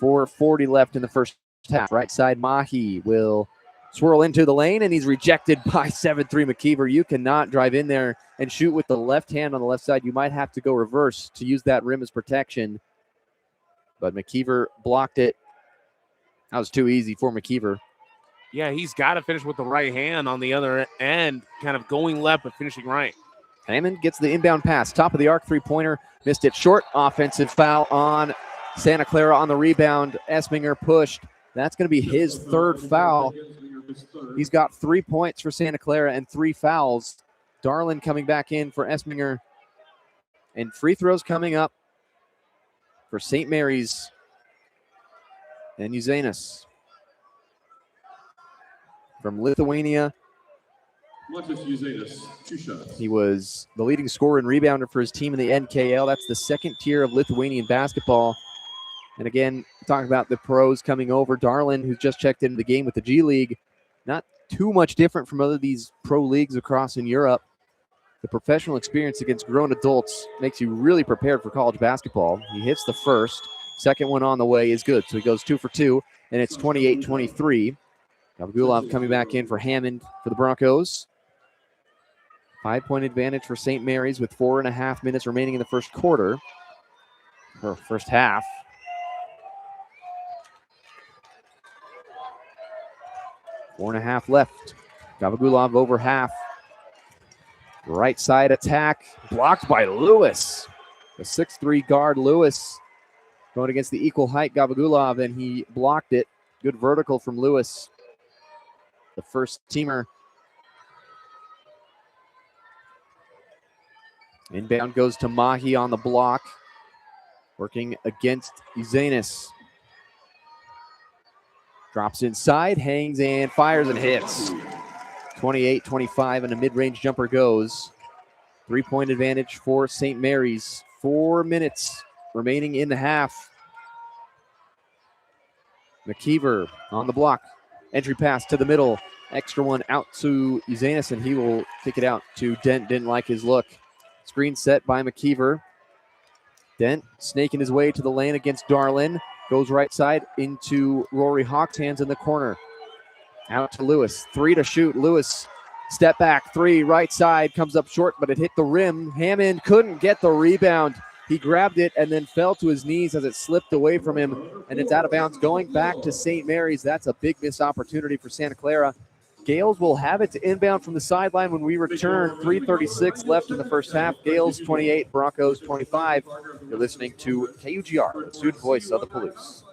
4:40 left in the first half. Right side, Mahi will swirl into the lane, and he's rejected by 7'3" McKeever. You cannot drive in there and shoot with the left hand on the left side. You might have to go reverse to use that rim as protection. But McKeever blocked it. That was too easy for McKeever. Yeah, he's got to finish with the right hand on the other end, kind of going left but finishing right. Hammond gets the inbound pass. Top of the arc, three-pointer. Missed it short. Offensive foul on Santa Clara on the rebound. Esminger pushed. That's going to be his 3rd foul. He's got 3 points for Santa Clara and 3 fouls. Darlin coming back in for Esminger. And free throws coming up for St. Mary's and Uzanis. From Lithuania. He was the leading scorer and rebounder for his team in the NKL. That's the 2nd tier of Lithuanian basketball. And again, talking about the pros coming over. Darlin, who's just checked into the game with the G League, not too much different from other of these pro leagues across in Europe. The professional experience against grown adults makes you really prepared for college basketball. He hits the first. Second one on the way is good. So he goes 2 for 2, and it's 28-23. Gavagulov coming back in for Hammond for the Broncos. 5-point advantage for St. Mary's with 4.5 minutes remaining in the first quarter. Or first half. Four and a half left. Gavagulov over half. Right side attack. Blocked by Lewis. The 6'3" guard Lewis going against the equal height Gavagulov, and he blocked it. Good vertical from Lewis. The first teamer. Inbound goes to Mahi on the block. Working against Uzanis. Drops inside, hangs and fires and hits. 28-25, and a mid-range jumper goes. 3-point advantage for St. Mary's. 4 minutes remaining in the half. McKeever on the block. Entry pass to the middle. Extra one out to Uzanis, and he will kick it out to Dent. Didn't like his look. Screen set by McKeever. Dent snaking his way to the lane against Darlin. Goes right side into Rory Hawk's hands in the corner. Out to Lewis. 3 to shoot. Lewis, step back. 3, right side. Comes up short, but it hit the rim. Hammond couldn't get the rebound. He grabbed it and then fell to his knees as it slipped away from him, and it's out of bounds. Going back to St. Mary's. That's a big missed opportunity for Santa Clara. Gales will have it to inbound from the sideline when we return. 3:36 left in the first half. Gales 28, Broncos 25. You're listening to KUGR, the student voice of the Palouse.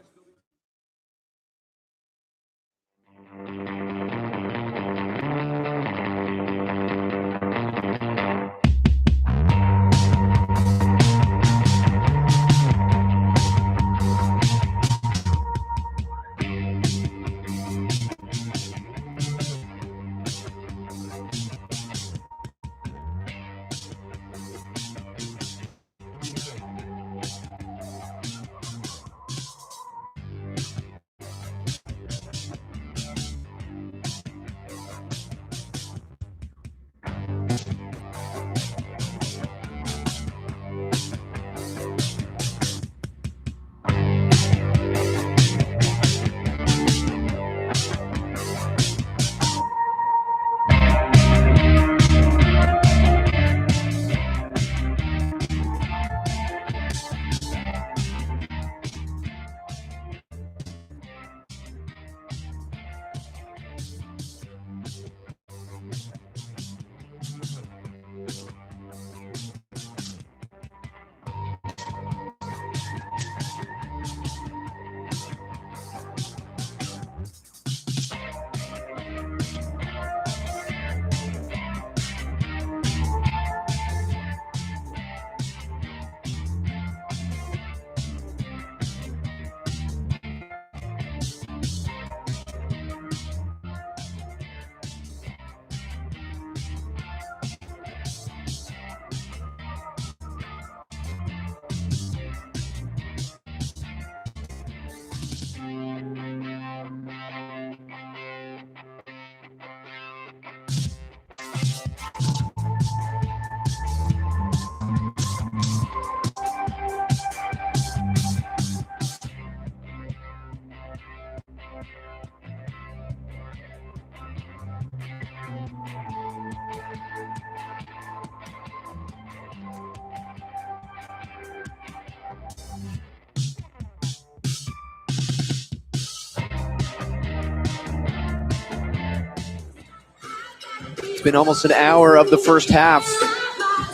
Been almost an hour of the first half,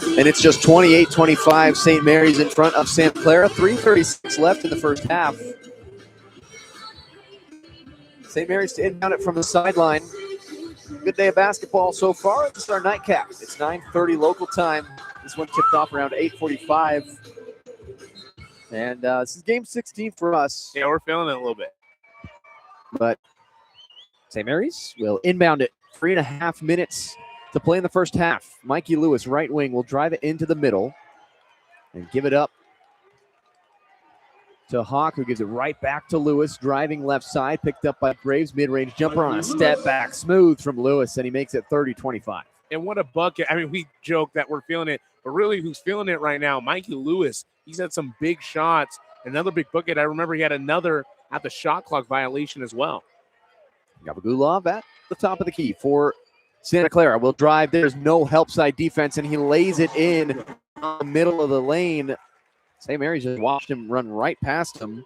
and it's just 28-25. St. Mary's in front of Santa Clara. 3:36 left in the first half. St. Mary's to inbound it from the sideline. Good day of basketball so far. This is our nightcap. It's 9:30 local time. This one kicked off around 8:45. And this is game 16 for us. Yeah, we're feeling it a little bit. But St. Mary's will inbound it. 3.5 minutes to play in the first half. Mikey Lewis, right wing, will drive it into the middle and give it up to Hawk, who gives it right back to Lewis. Driving left side, picked up by Graves. Mid-range jumper on a step back. Smooth from Lewis, and he makes it 30-25. And what a bucket. I mean, we joke that we're feeling it, but really who's feeling it right now? Mikey Lewis. He's had some big shots. Another big bucket. I remember he had another at the shot clock violation as well. Gabagulov at the top of the key for Santa Clara. Will drive. There's no help side defense, and he lays it in the middle of the lane. St. Mary's just watched him run right past him.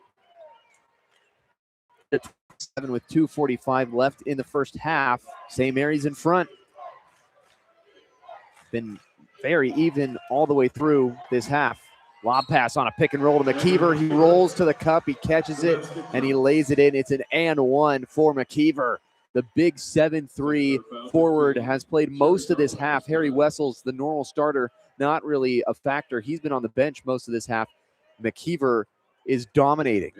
7 with 2:45 left in the first half. St. Mary's in front. Been very even all the way through this half. Lob pass on a pick and roll to McKeever. He rolls to the cup. He catches it, and he lays it in. It's an and one for McKeever. The big 7'3" forward has played most of this half. Harry Wessels, the normal starter, not really a factor. He's been on the bench most of this half. McKeever is dominating.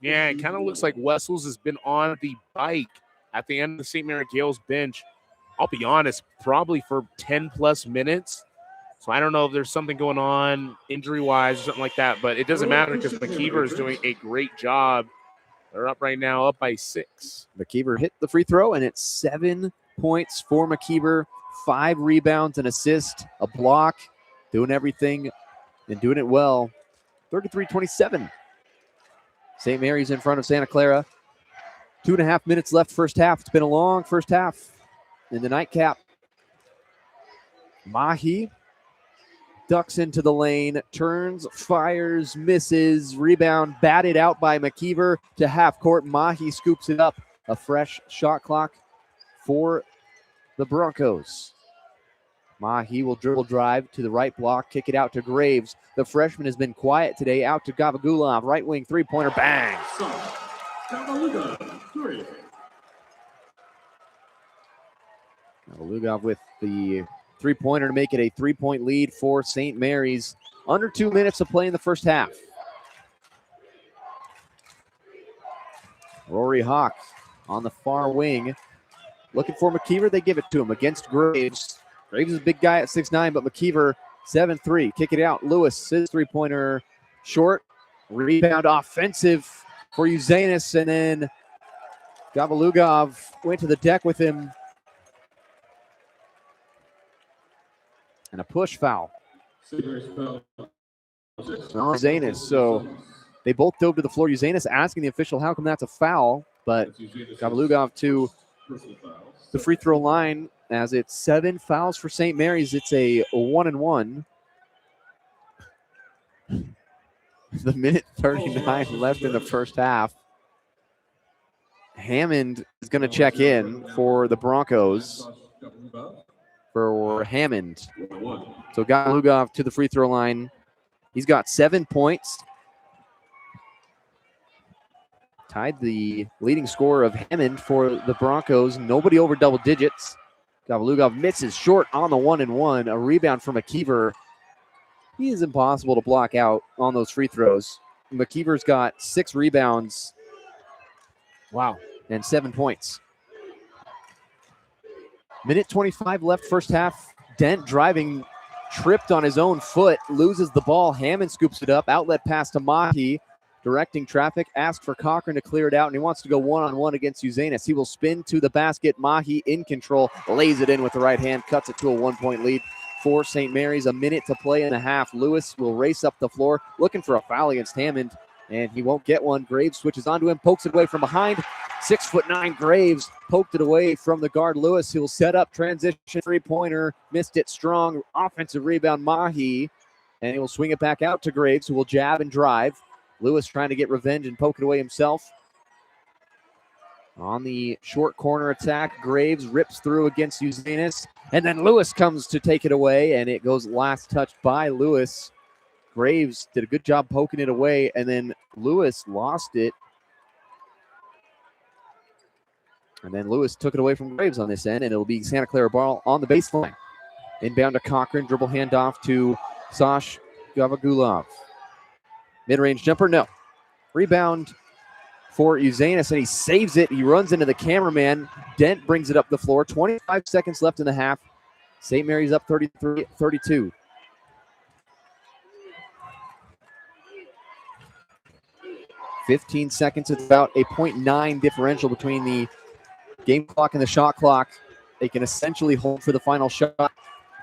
Yeah, it kind of looks like Wessels has been on the bike at the end of the St. Mary Gales bench. I'll be honest, probably for 10-plus minutes. So I don't know if there's something going on injury-wise or something like that, but it doesn't matter because McKeever is doing a great job. They're up right now, up by 6. McKeever hit the free throw, and it's 7 points for McKeever, 5 rebounds, an assist, a block, doing everything and doing it well. 33-27. St. Mary's in front of Santa Clara. 2.5 minutes left first half. It's been a long first half in the nightcap. Mahi ducks into the lane, turns, fires, misses, rebound, batted out by McKeever to half court. Mahi scoops it up. A fresh shot clock for the Broncos. Mahi will dribble drive to the right block, kick it out to Graves. The freshman has been quiet today. Out to Gavagulov, right wing three-pointer, bang. Gavagulov with the three-pointer to make it a three-point lead for St. Mary's. Under 2 minutes to play in the first half. Rory Hawk on the far wing. Looking for McKeever. They give it to him against Graves. Graves is a big guy at 6'9", but McKeever 7'3". Kick it out. Lewis, his three-pointer short. Rebound offensive for Uzanis. And then Gavalugov went to the deck with him. And a push foul on Uzanis. So they both dove to the floor. Uzanis asking the official, how come that's a foul? But Gavalugov to the free throw line as it's 7 fouls for St. Mary's. It's a 1-and-1. The minute 39 left in the first half. Hammond is going to check in for the Broncos. For Hammond. So Gavalugov to the free throw line. He's got 7 points. Tied the leading scorer of Hammond for the Broncos. Nobody over double digits. Gavalugov misses short on the 1-and-1. A rebound from McKeever. He is impossible to block out on those free throws. McKeever's got 6 rebounds. Wow. And 7 points. Minute 25 left first half. Dent driving, tripped on his own foot, loses the ball. Hammond scoops it up. Outlet pass to Mahi. Directing traffic, asks for Cochran to clear it out, and he wants to go one-on-one against Uzanis. He will spin to the basket. Mahi in control, lays it in with the right hand, cuts it to a 1-point lead for St. Mary's. A minute to play and a half. Lewis will race up the floor, looking for a foul against Hammond, and he won't get one. Graves switches onto him, pokes it away from behind. 6'9" Graves poked it away from the guard Lewis. He'll set up transition three-pointer, missed it strong. Offensive rebound Mahi, and he will swing it back out to Graves, who will jab and drive. Lewis trying to get revenge and poke it away himself. On the short corner attack, Graves rips through against Uzanis. And then Lewis comes to take it away, and it goes last touched by Lewis. Graves did a good job poking it away, and then Lewis lost it. And then Lewis took it away from Graves on this end, and it'll be Santa Clara ball on the baseline. Inbound to Cochran, dribble handoff to Sash Gavagulov. Mid-range jumper, no. Rebound for Uzanis, and he saves it. He runs into the cameraman. Dent brings it up the floor. 25 seconds left in the half. St. Mary's up 33-32. .15 It's about a 0.9 differential between the game clock and the shot clock. They can essentially hold for the final shot.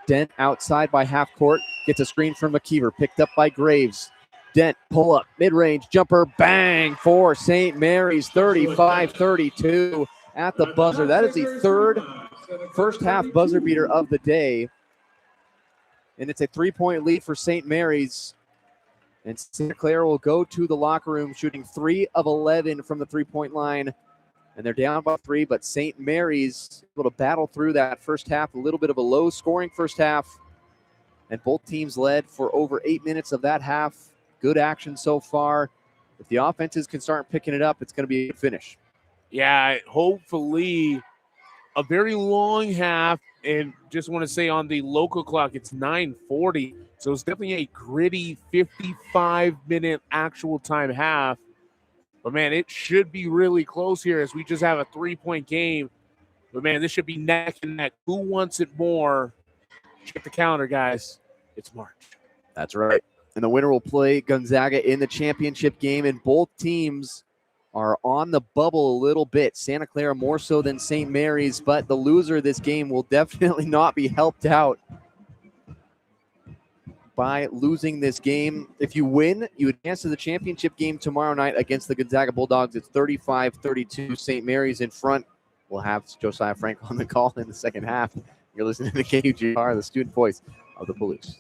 Dent outside by half court. Gets a screen from McKeever. Picked up by Graves. Dent, pull up, mid-range jumper, bang for St. Mary's, 35-32 at the buzzer. That is the third first half buzzer beater of the day. And it's a 3-point lead for St. Mary's. And Santa Clara will go to the locker room shooting 3 of 11 from the three-point line. And they're down by 3, but St. Mary's able to battle through that first half. A little bit of a low-scoring first half. And both teams led for over 8 minutes of that half. Good action so far. If the offenses can start picking it up, it's going to be a finish. Yeah, hopefully a very long half. And just want to say on the local clock, it's 9:40. So it's definitely a gritty 55-minute actual time half. But, man, it should be really close here as we just have a 3-point game. But, man, this should be neck and neck. Who wants it more? Check the calendar, guys. It's March. That's right. And the winner will play Gonzaga in the championship game. And both teams are on the bubble a little bit. Santa Clara more so than St. Mary's. But the loser of this game will definitely not be helped out by losing this game. If you win, you advance to the championship game tomorrow night against the Gonzaga Bulldogs. It's 35-32. St. Mary's in front. We'll have Josiah Frank on the call in the second half. You're listening to KUGR, the student voice of the Palouse.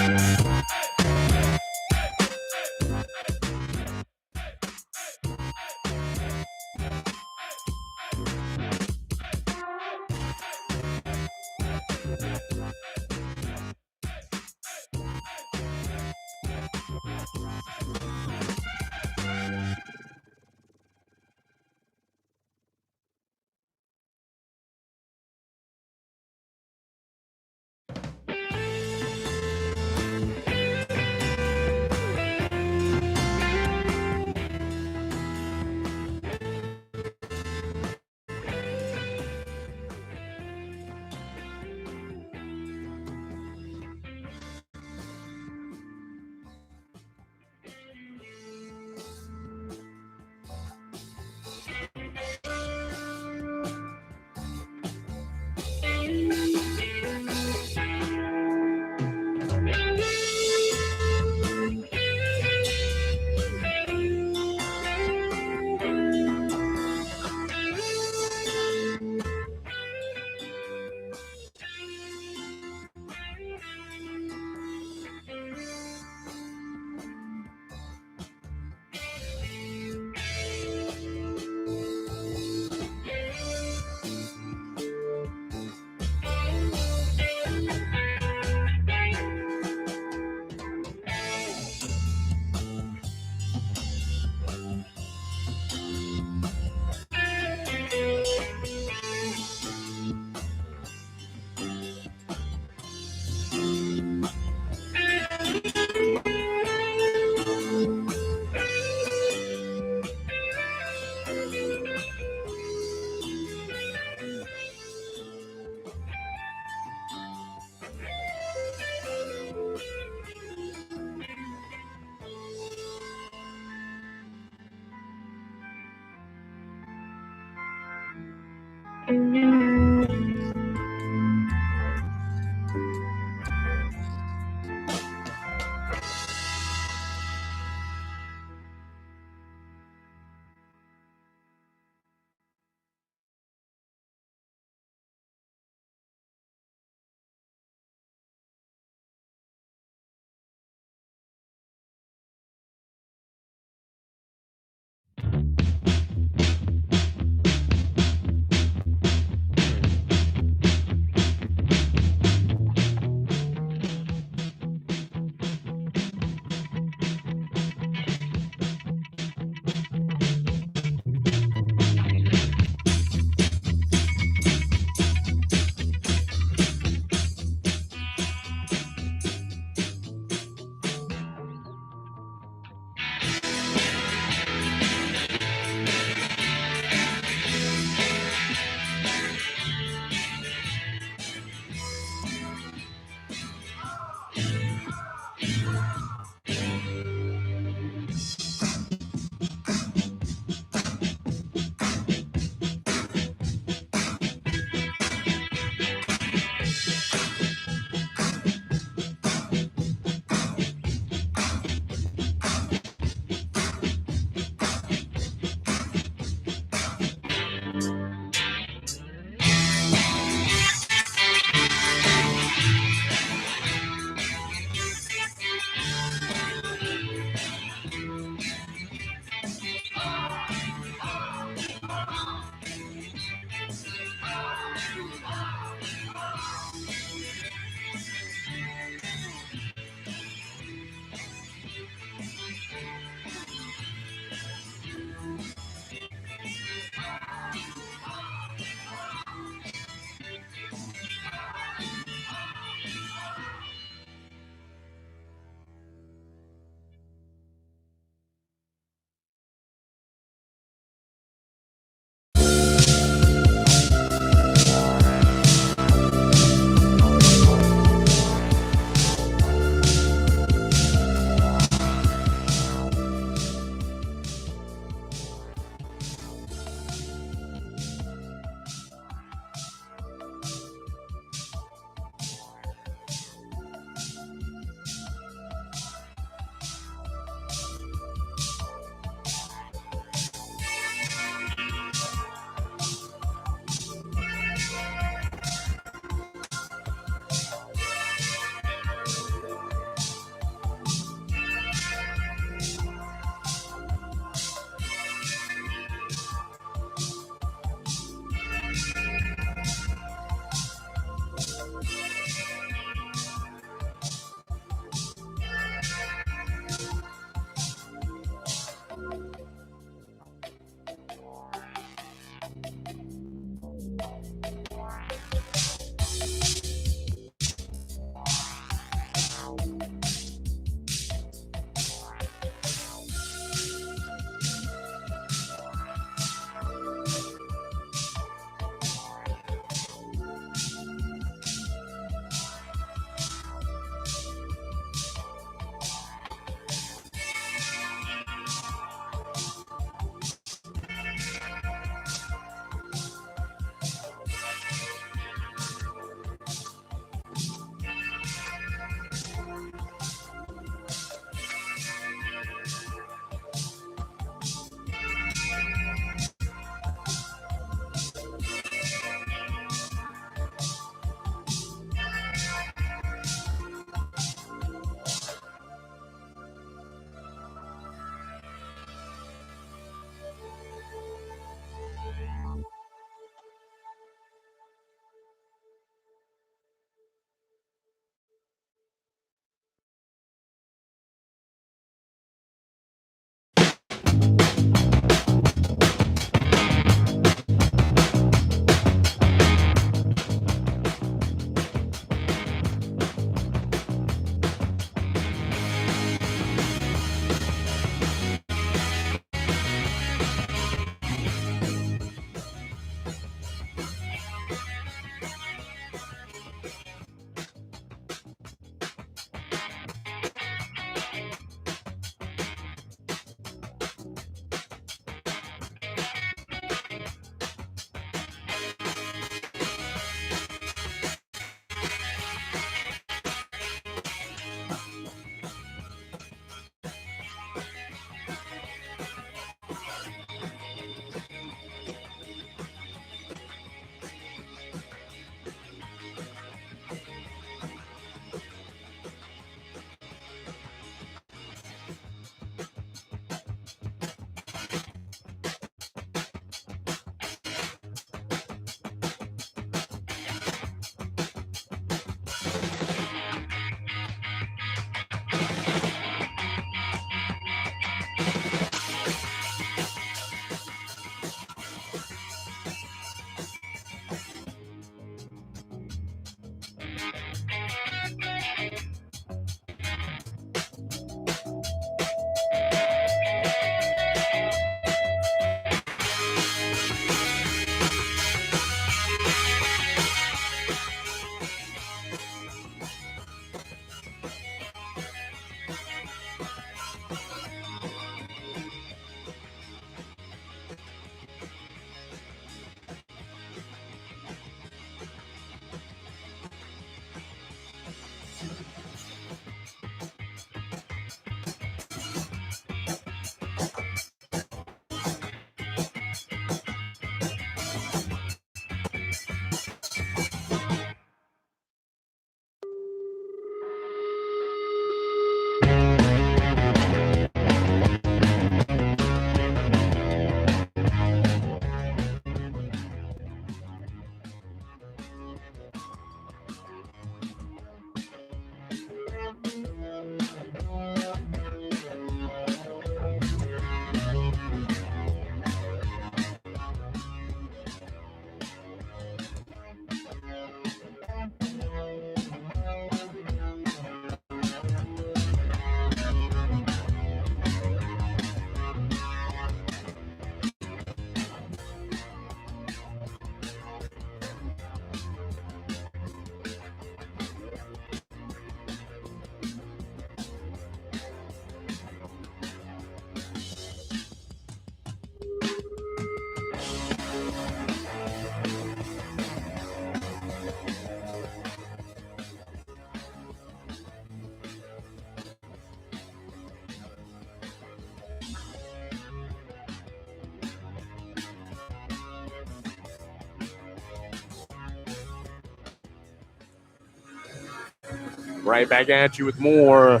Right back at you with more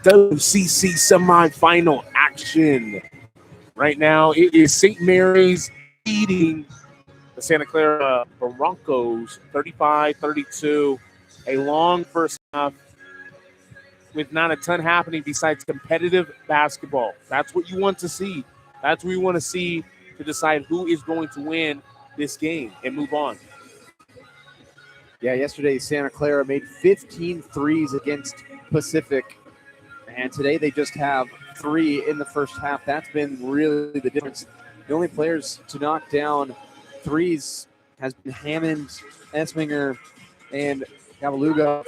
WCC semifinal action. Right now, it is St. Mary's leading the Santa Clara Broncos 35-32. A long first half with not a ton happening besides competitive basketball. That's what you want to see. That's what we want to see to decide who is going to win this game and move on. Yeah, yesterday Santa Clara made 15 threes against Pacific, and today they just have 3 in the first half. That's been really the difference. The only players to knock down threes has been Hammond, Esminger, and Gavaluga.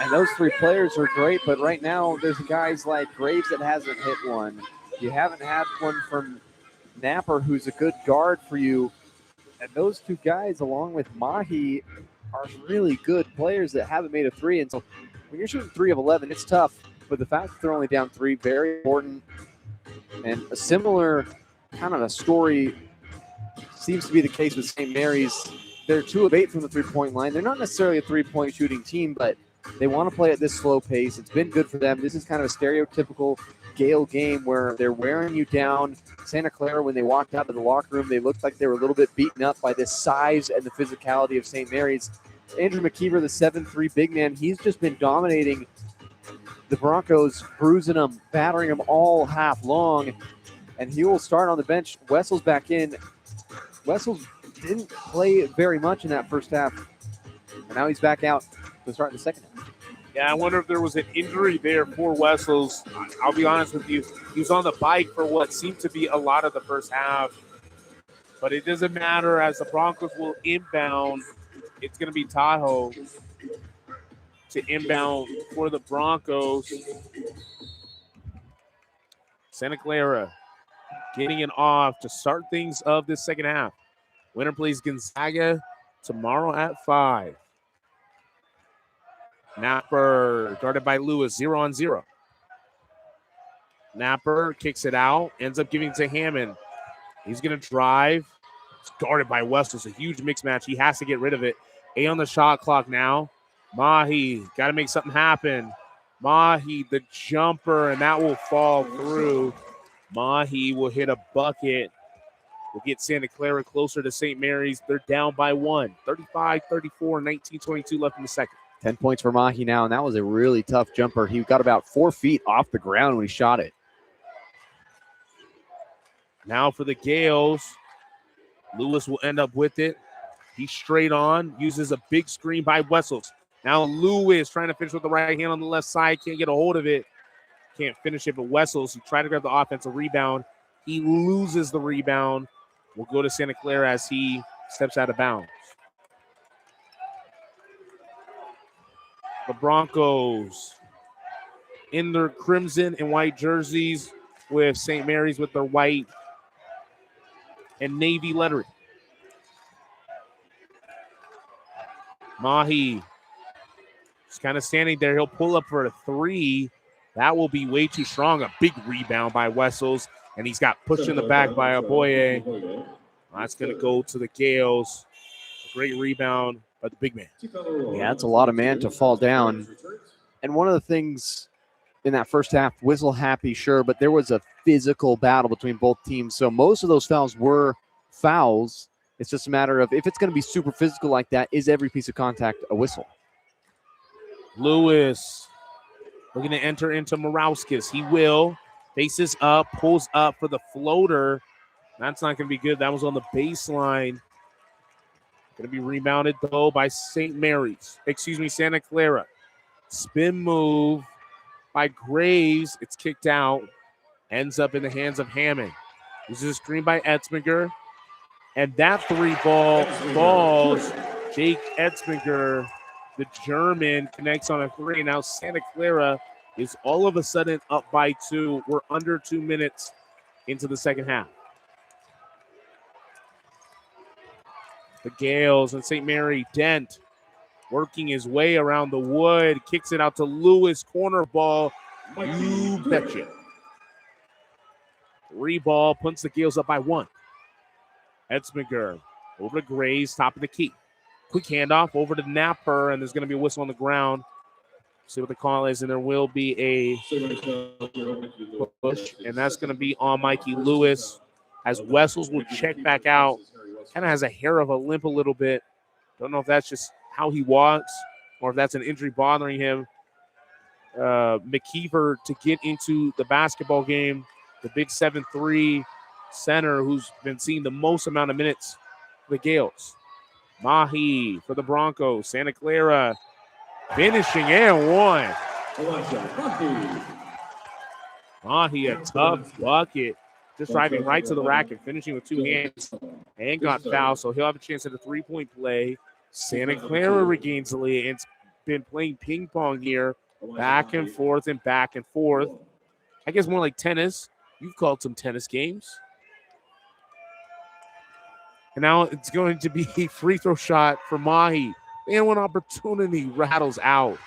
And those 3 players are great, but right now there's guys like Graves that hasn't hit one. You haven't had one from Napper, who's a good guard for you. And those 2 guys, along with Mahi, are really good players that haven't made a 3. And so when you're shooting 3 of 11, it's tough. But the fact that they're only down 3, very important. And a similar kind of a story seems to be the case with St. Mary's. They're 2 of 8 from the 3-point line. They're not necessarily a 3-point shooting team, but they want to play at this slow pace. It's been good for them. This is kind of a stereotypical Gale game where they're wearing you down. Santa Clara, when they walked out of the locker room, they looked like they were a little bit beaten up by the size and the physicality of St. Mary's. Andrew McKeever, the 7'3" big man, he's just been dominating the Broncos, bruising them, battering them all half long, and he will start on the bench. Wessel's back in. Wessels didn't play very much in that first half, and now he's back out to start in the second half. Yeah, I wonder if there was an injury there for Wessels. I'll be honest with you. He was on the bike for what seemed to be a lot of the first half. But it doesn't matter as the Broncos will inbound. It's going to be Tahoe to inbound for the Broncos. Santa Clara getting it off to start things of this second half. Winner plays Gonzaga tomorrow at 5. Napper guarded by Lewis, 0-on-0. Napper kicks it out, ends up giving it to Hammond. He's going to drive. It's guarded by Wessels, a huge mix match. He has to get rid of it. 8 on the shot clock now. Mahi, got to make something happen. Mahi, the jumper, and that will fall through. Mahi will hit a bucket. Will get Santa Clara closer to St. Mary's. They're down by 1. 35-34, 19-22 left in the second. 10 points for Mahi now, and that was a really tough jumper. He got about 4 feet off the ground when he shot it. Now for the Gales. Lewis will end up with it. He's straight on, uses a big screen by Wessels. Now Lewis trying to finish with the right hand on the left side. Can't get a hold of it. Can't finish it, but Wessels, he tried to grab the offensive rebound. He loses the rebound. Will go to Santa Clara as he steps out of bounds. The Broncos in their crimson and white jerseys with St. Mary's with their white and navy lettering. Mahi is kind of standing there. He'll pull up for a 3. That will be way too strong. A big rebound by Wessels, and he's got pushed in the back by Aboye. That's going to go to the Gales. A great rebound by the big man. Yeah, that's a lot of man to fall down. And one of the things in that first half, whistle happy, sure, but there was a physical battle between both teams. So most of those fouls were fouls. It's just a matter of if it's going to be super physical like that, is every piece of contact a whistle? Lewis looking to enter into Morauskas. He will. Faces up, pulls up for the floater. That's not going to be good. That was on the baseline. Going to be rebounded, though, by Santa Clara. Spin move by Graves. It's kicked out. Ends up in the hands of Hammond. This is a screen by Etzminger. And that 3 ball falls. Jake Etzminger, the German, connects on a 3. Now Santa Clara is all of a sudden up by 2. We're under 2 minutes into the second half. The Gales and St. Mary. Dent working his way around the wood. Kicks it out to Lewis. Corner ball. You betcha. 3 ball. Puts the Gales up by 1. Etzminger over to Graves. Top of the key. Quick handoff over to Napper. And there's going to be a whistle on the ground. See what the call is, and there will be a push, and that's going to be on Mikey Lewis as Wessels will check back out. Kind of has a hair of a limp a little bit. Don't know if that's just how he walks or if that's an injury bothering him. McKeever to get into the basketball game, the big 7'3" center who's been seeing the most amount of minutes for the Gales. Mahi for the Broncos. Santa Clara finishing and one. Mahi, a tough bucket. Just driving right to the rack and finishing with two hands and got fouled. So he'll have a chance at a three-point play. Santa Clara regains the lead. It's been playing ping pong here. Back and forth and back and forth. I guess more like tennis. You've called some tennis games. And now it's going to be a free throw shot for Mahi. And one opportunity rattles out.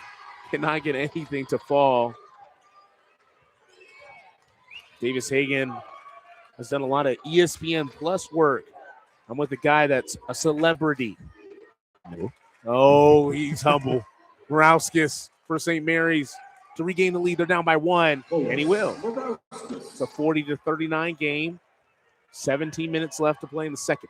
Cannot get anything to fall. Davis Hagen has done a lot of ESPN Plus work. I'm with a guy that's a celebrity. Oh, he's humble. Morauskas for St. Mary's to regain the lead. They're down by one, and he will. It's a 40-39 game. 17 minutes left to play in the second.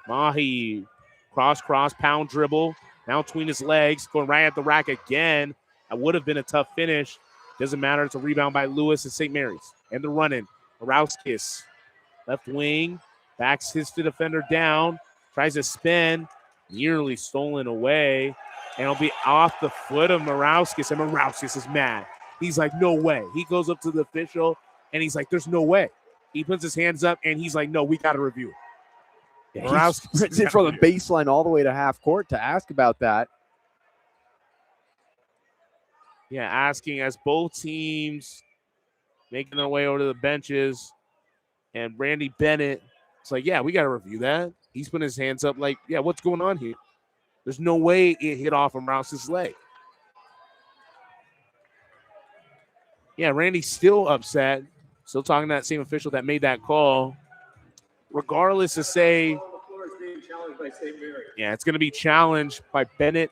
Mahi, cross, pound dribble. Now between his legs, going right at the rack again. That would have been a tough finish. Doesn't matter. It's a rebound by Lewis at St. Mary's. And the running. Morauskas, left wing, backs his defender down, tries to spin, nearly stolen away. And it'll be off the foot of Morauskas. And Morauskas is mad. He's like, no way. He goes up to the official, and he's like, there's no way. He puts his hands up, and he's like, no, we got to review it. Yeah, he sprints it from the baseline all the way to half court to ask about that. Yeah, asking as both teams making their way over to the benches. And Randy Bennett is like, yeah, we got to review that. He's putting his hands up like, yeah, what's going on here? There's no way it hit off of Rouse's leg. Yeah, Randy's still upset. Still talking to that same official that made that call. Regardless to say, yeah, it's going to be challenged by Bennett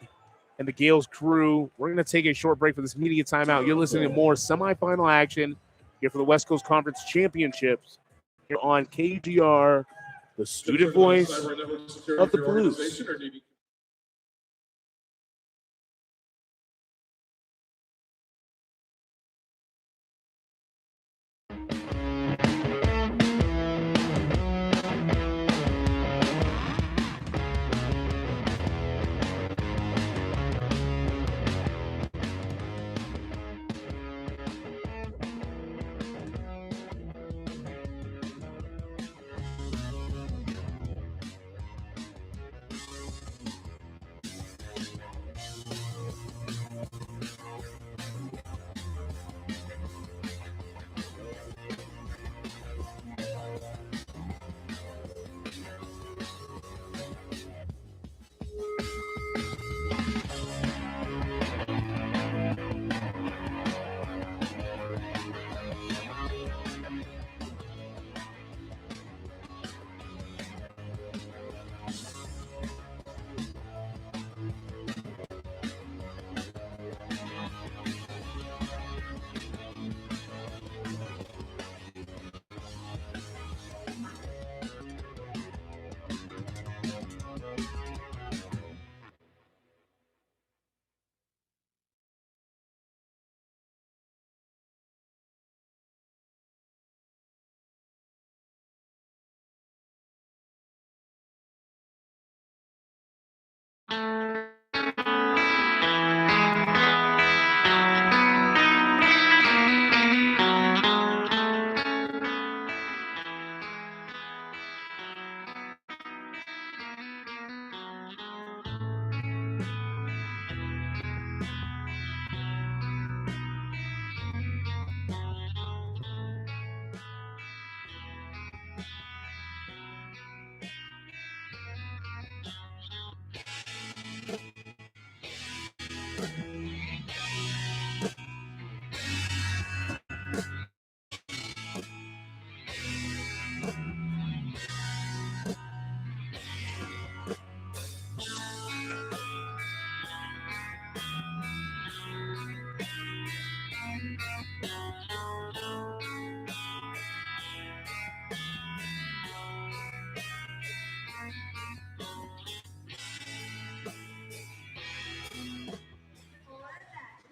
and the Gales crew. We're going to take a short break for this media timeout. You're listening to more semifinal action here for the West Coast Conference Championships here on KGR, the student voice of the Blues.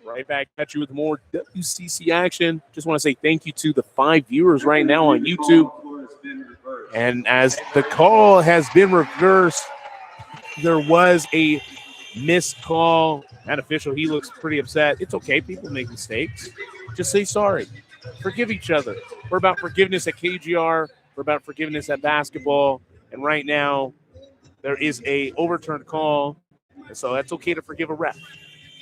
Right back at you with more WCC action. Just want to say thank you to the 5 viewers right now on YouTube. And as the call has been reversed, there was a missed call. That official, he looks pretty upset. It's okay. People make mistakes. Just say sorry. Forgive each other. We're about forgiveness at KGR. We're about forgiveness at basketball. And right now, there is a overturned call. And so that's okay to forgive a ref.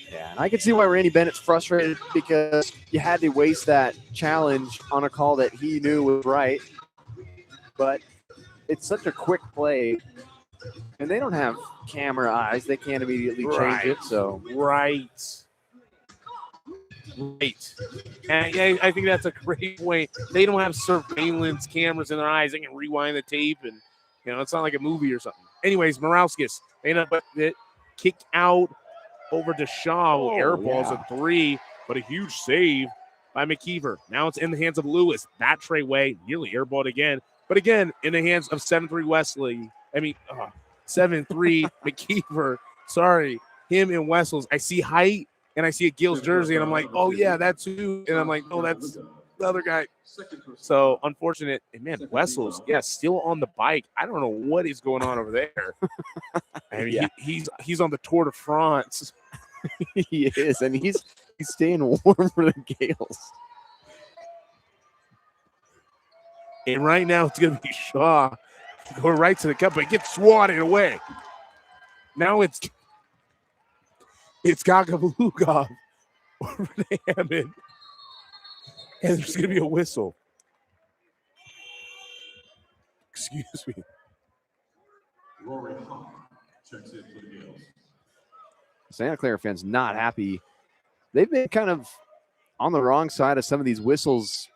Yeah, and I can see why Randy Bennett's frustrated because you had to waste that challenge on a call that he knew was right. But it's such a quick play, and they don't have camera eyes. They can't immediately change it. So Right. And I think that's a great way. They don't have surveillance cameras in their eyes. They can rewind the tape, and it's not like a movie or something. Anyways, Morauskis, they end up with it, kicked out over to Shaw, who airballs a 3, but a huge save by McKeever. Now it's in the hands of Lewis. That Treyway nearly airballed again, but again in the hands of 7-3 Wesley. 7-3 McKeever. Sorry, him and Wessels. I see height and I see a Gil's jersey, and I'm like, oh yeah, that's who. And I'm like, no, that's the other guy. So unfortunate. And man, Wessels, still on the bike. I don't know what is going on over there. He's on the Tour de France. He is, and he's staying warm for the Gales. And right now it's going to be Shaw going right to the cup, but it gets swatted away. Now it's Gagavalugov over to Hammond. And there's going to be a whistle. Excuse me. Rory Hahn checks in for the Gales. Santa Clara fans not happy. They've been kind of on the wrong side of some of these whistles.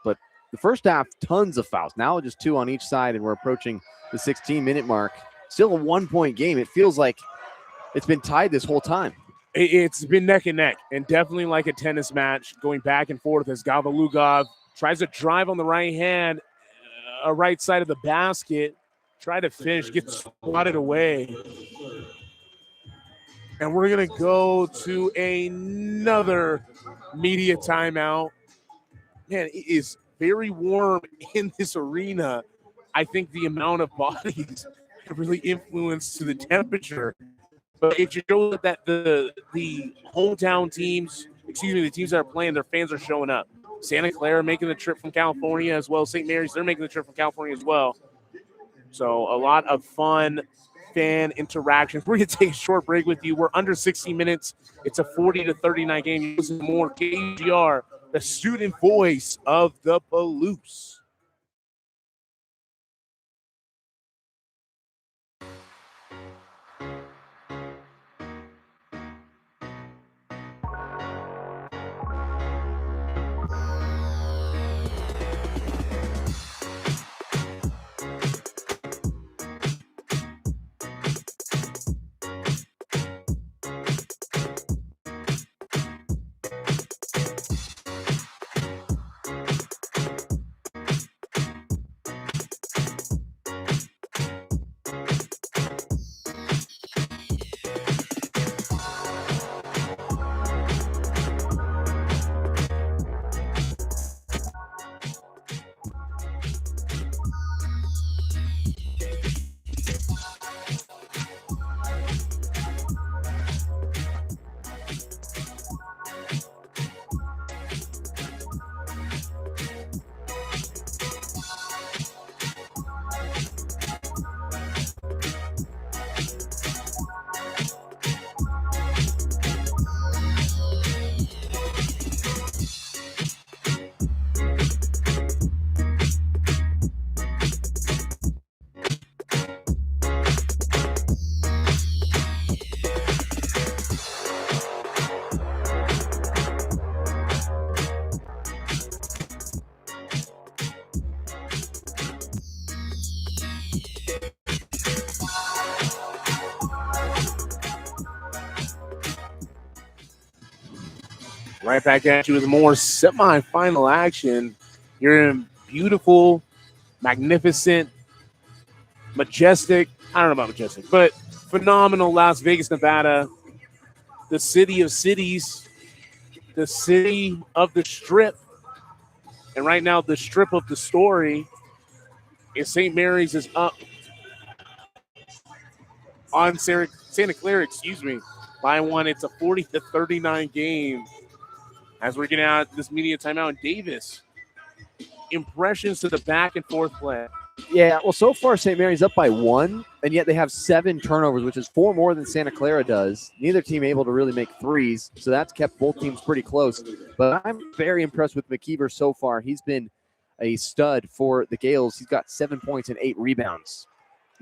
But the first half, tons of fouls. Now just 2 on each side, and we're approaching the 16-minute mark. Still a 1-point game. It feels like it's been tied this whole time. It's been neck and neck, and definitely like a tennis match, going back and forth as Gavaluga tries to drive on the right hand, right side of the basket, try to finish, gets swatted away. And we're going to go to another media timeout. Man, it is very warm in this arena. I think the amount of bodies really influenced to the temperature. But it shows that the hometown teams, the teams that are playing, their fans are showing up. Santa Clara making the trip from California as well. St. Mary's, they're making the trip from California as well. So a lot of fun fan interactions. We're going to take a short break with you. We're under 60 minutes. It's a 40-39 game. You listen to more KGR, the student voice of the Palouse. Right back at you with more semifinal action. You're in beautiful, magnificent, majestic, I don't know about majestic, but phenomenal Las Vegas, Nevada. the city of cities, the city of the strip. And right now, the strip of the story is St. Mary's is up on Santa Clara, by 1. It's a 40-39 game as we're getting out this media timeout. And Davis, impressions to the back and forth play. Yeah, well, so far St. Mary's up by 1, and yet they have 7 turnovers, which is 4 more than Santa Clara does. Neither team able to really make threes, so that's kept both teams pretty close. But I'm very impressed with McKeever so far. He's been a stud for the Gales. He's got 7 points and 8 rebounds.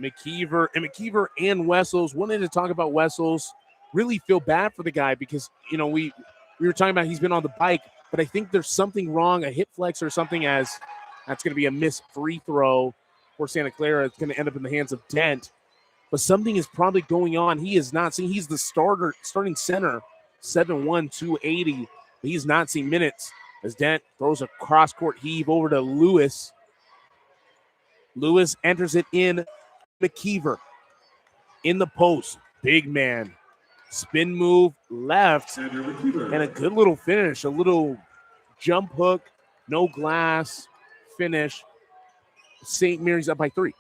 McKeever and Wessels. Wanted to talk about Wessels. Really feel bad for the guy because, you know, we were talking about he's been on the bike, but I think there's something wrong, a hip flex or something, as that's going to be a missed free throw for Santa Clara. It's going to end up in the hands of Dent. But something is probably going on. He is not seeing. He's the starting center, 7'1", 280. But he's not seeing minutes as Dent throws a cross-court heave over to Lewis. Lewis enters it in. McKeever in the post. Big man. Spin move left. And a good little finish. A little jump hook. No glass finish. St. Mary's up by 3.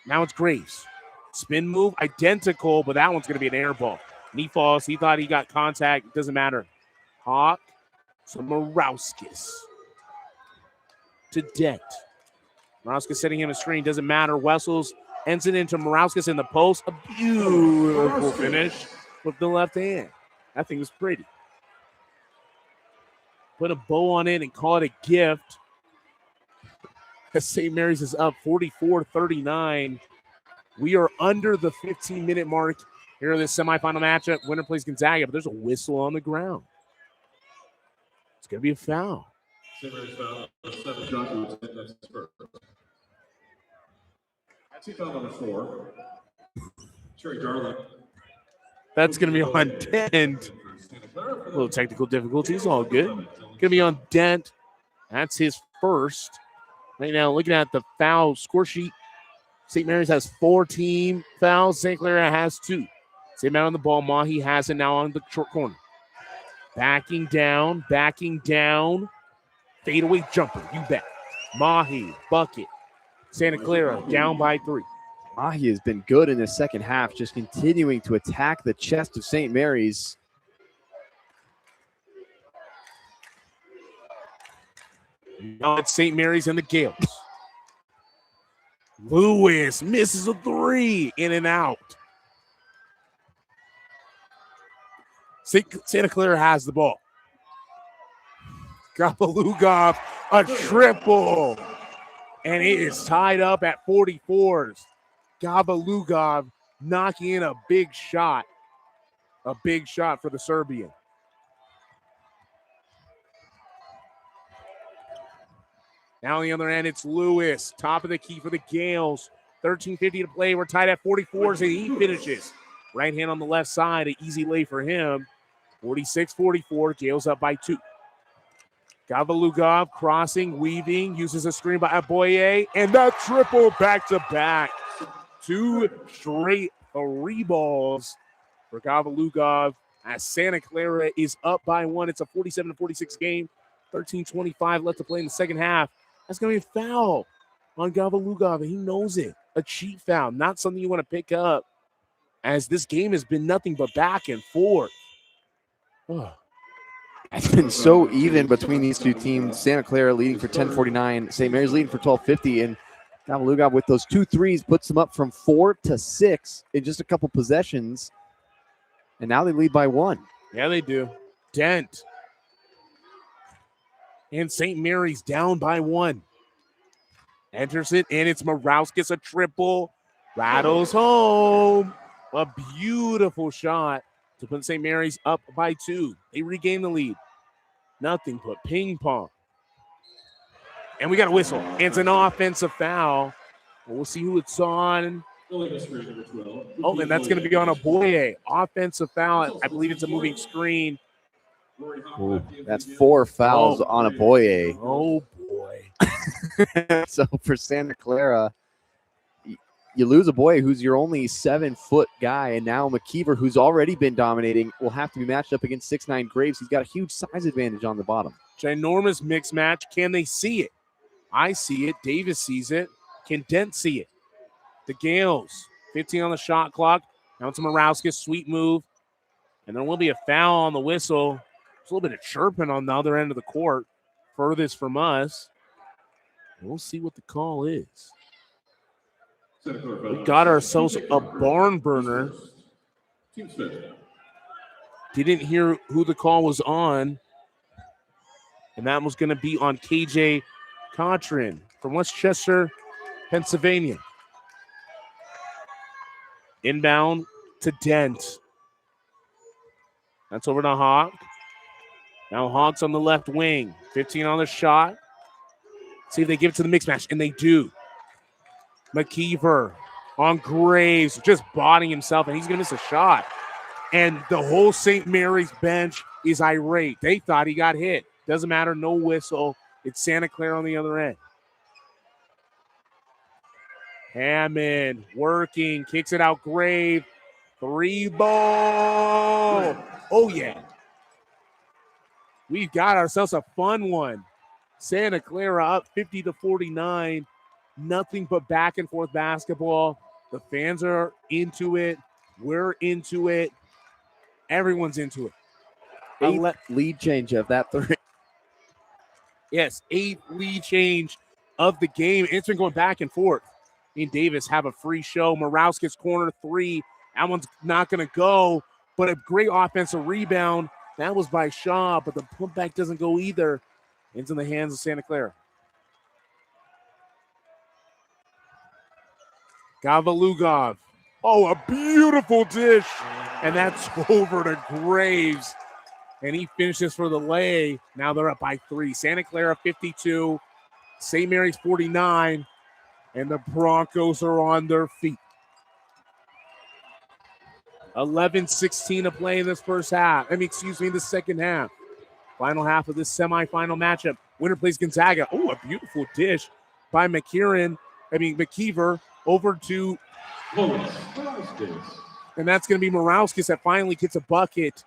Now it's Graves. Spin move, identical, but that one's going to be an air ball. And he falls. He thought he got contact. It doesn't matter. Hawk to Morawskis. To Dent. Morawskis setting him a screen. Doesn't matter. Wessels ends it into Morawskis in the post. A beautiful finish with the left hand. That thing was pretty. Put a bow on it and call it a gift. St. Mary's is up 44-39. We are under the 15-minute mark here in this semifinal matchup. Winner plays Gonzaga, but there's a whistle on the ground. It's going to be a foul. St. Mary's foul. 7 Joshua. That's first. That's foul number 4. Cherry Darling. That's going to be on Dent. A little technical difficulties, all good. Going to be on Dent. That's his first. Right now, looking at the foul score sheet, St. Mary's has 4 team fouls. St. Clara has 2. Same amount on the ball. Mahi has it now on the short corner. Backing down. Fadeaway jumper, you bet. Mahi, bucket. Santa Clara down by 3. Mahi has been good in the second half, just continuing to attack the chest of St. Mary's. Now it's St. Mary's and the Gales. Lewis misses a 3, in and out. Santa Clara has the ball. Gabelugov, a triple. And it is tied up at 44s. Gabelugov knocking in a big shot. A big shot for the Serbian. Now on the other end, it's Lewis. Top of the key for the Gales. 13:50 to play. We're tied at 44s, and he finishes. Right hand on the left side. An easy lay for him. 46-44. Gales up by 2. Gabelugov crossing, weaving, uses a screen by Aboye, and that triple back-to-back. 2 straight 3 balls for Gabelugov as Santa Clara is up by 1. It's a 47-46 game. 13:25 left to play in the second half. That's going to be a foul on Gabelugov, and he knows it. A cheap foul, not something you want to pick up, as this game has been nothing but back and forth. Oh. It's been so even between these two teams. Santa Clara leading for 10:49. St. Mary's leading for 12:50. And Gabelugov with those 2 threes puts them up from 4 to 6 in just a couple possessions. And now they lead by 1. Yeah, they do. Dent. And St. Mary's down by 1. Enters it, and it's Morawskis, a triple. Rattles home. A beautiful shot to put St. Mary's up by 2. They regain the lead. Nothing but ping pong. And we got a whistle. It's an offensive foul. We'll see who it's on. Oh, and that's going to be on Aboye. Offensive foul. I believe it's a moving screen. Ooh, that's 4 fouls on Aboye. Oh, boy. So for Santa Clara, you lose a boy who's your only 7-foot guy, and now McKeever, who's already been dominating, will have to be matched up against 6'9" Graves. He's got a huge size advantage on the bottom. Ginormous mixed match. Can they see it? I see it. Davis sees it. Can Dent see it? The Gales, 15 on the shot clock. Now it's Morawski, sweet move. And there will be a foul on the whistle. There's a little bit of chirping on the other end of the court, furthest from us. We'll see what the call is. We got ourselves a barn burner. Didn't hear who the call was on. And that was going to be on KJ Contrin from Westchester, Pennsylvania. Inbound to Dent. That's over to Hawk. Now Hawk's on the left wing. 15 on the shot. See if they give it to the mixed match, and they do. McKeever on Graves, just bodying himself, and he's going to miss a shot. And the whole St. Mary's bench is irate. They thought he got hit. Doesn't matter, no whistle. It's Santa Clara on the other end. Hammond working, kicks it out, Grave. 3 ball. Oh, yeah. We've got ourselves a fun one. Santa Clara up 50-49. Nothing but back and forth basketball. The fans are into it. We're into it. Everyone's into it. 8th lead change of that 3. Yes, 8th lead change of the game. It's been going back and forth. Me and Davis have a free show. Morawski's corner 3. That one's not going to go, but a great offensive rebound. That was by Shaw, but the putback doesn't go either. It's in the hands of Santa Clara. Gavalugov. Oh, a beautiful dish. And that's over to Graves. And he finishes for the lay. Now they're up by 3. Santa Clara 52. St. Mary's 49. And the Broncos are on their feet. 11-16 to play in this first half. The second half. Final half of this semifinal matchup. Winner plays Gonzaga. Oh, a beautiful dish by McKeever over to. And that's going to be Morawskis that finally gets a bucket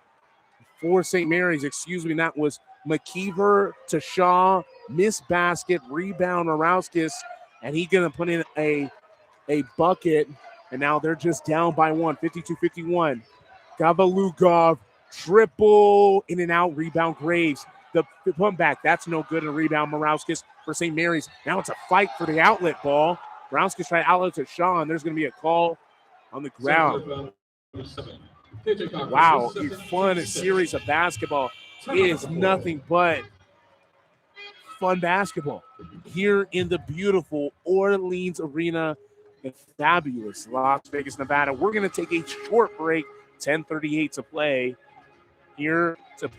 for St. Mary's. And that was McKeever to Shaw. Missed basket, rebound Morawskis. And he's going to put in a bucket. And now they're just down by 1, 52-51. Gavalugov, triple, in and out, rebound Graves. The comeback, that's no good. And a rebound Morawskis for St. Mary's. Now it's a fight for the outlet ball. Morawskis try outlet to Shaw, and there's going to be a call on the ground. Wow, a fun series of basketball. It is nothing but fun basketball here in the beautiful Orleans Arena in fabulous Las Vegas, Nevada. We're going to take a short break, 10:38 to play. Here to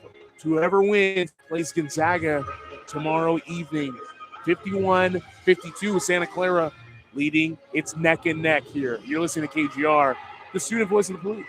whoever wins plays Gonzaga tomorrow evening. 51-52 with Santa Clara leading. It's neck and neck here. You're listening to KGR, the student voice of the Blues.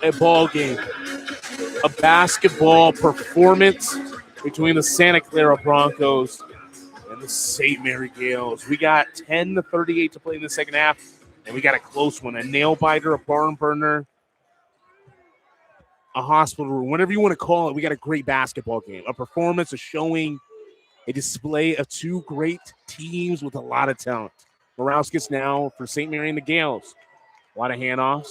a ball game, a basketball performance between the Santa Clara Broncos and the St. Mary Gales. We got 10-38 to play in the second half, and we got a close one, a nail biter, a barn burner, a hospital room, whatever you want to call it. We got a great basketball game, a performance, a showing, a display of two great teams with a lot of talent. Morauskas now for St. Mary and the Gales. A lot of handoffs.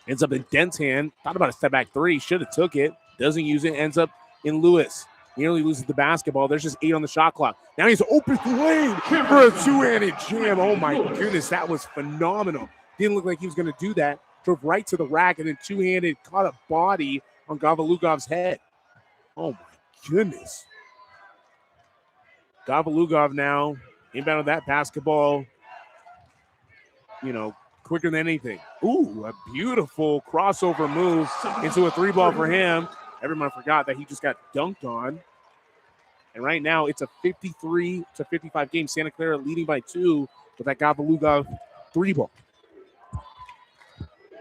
Ends up in Dent's hand. Thought about a step back three. Should have took it. Doesn't use it. Ends up in Lewis. Nearly loses the basketball. There's just 8 on the shot clock. Now he's open lane for a two-handed jam. Oh, my goodness. That was phenomenal. Didn't look like he was going to do that. Drove right to the rack and then two-handed caught a body on Gavalugov's head. Oh, my goodness. Gavalugov now inbound of that basketball, quicker than anything. Ooh, a beautiful crossover move into a three ball for him. Everyone forgot that he just got dunked on. And right now it's a 53-55 game. Santa Clara leading by 2 with that Gavalugov three ball.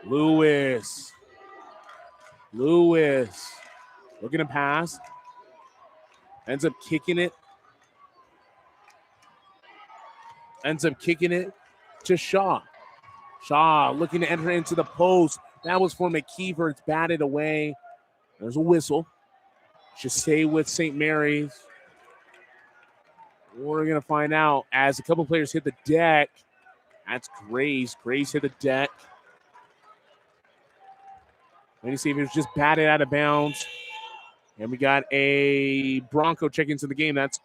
Lewis. Looking to pass. Ends up kicking it to Shaw. Shaw looking to enter into the post. That was for McKeever. It's batted away. There's a whistle. Should stay with St. Mary's. We're going to find out as a couple players hit the deck. That's Grace. Grace hit the deck. Let me see if it was just batted out of bounds. And we got a Bronco check into the game. That's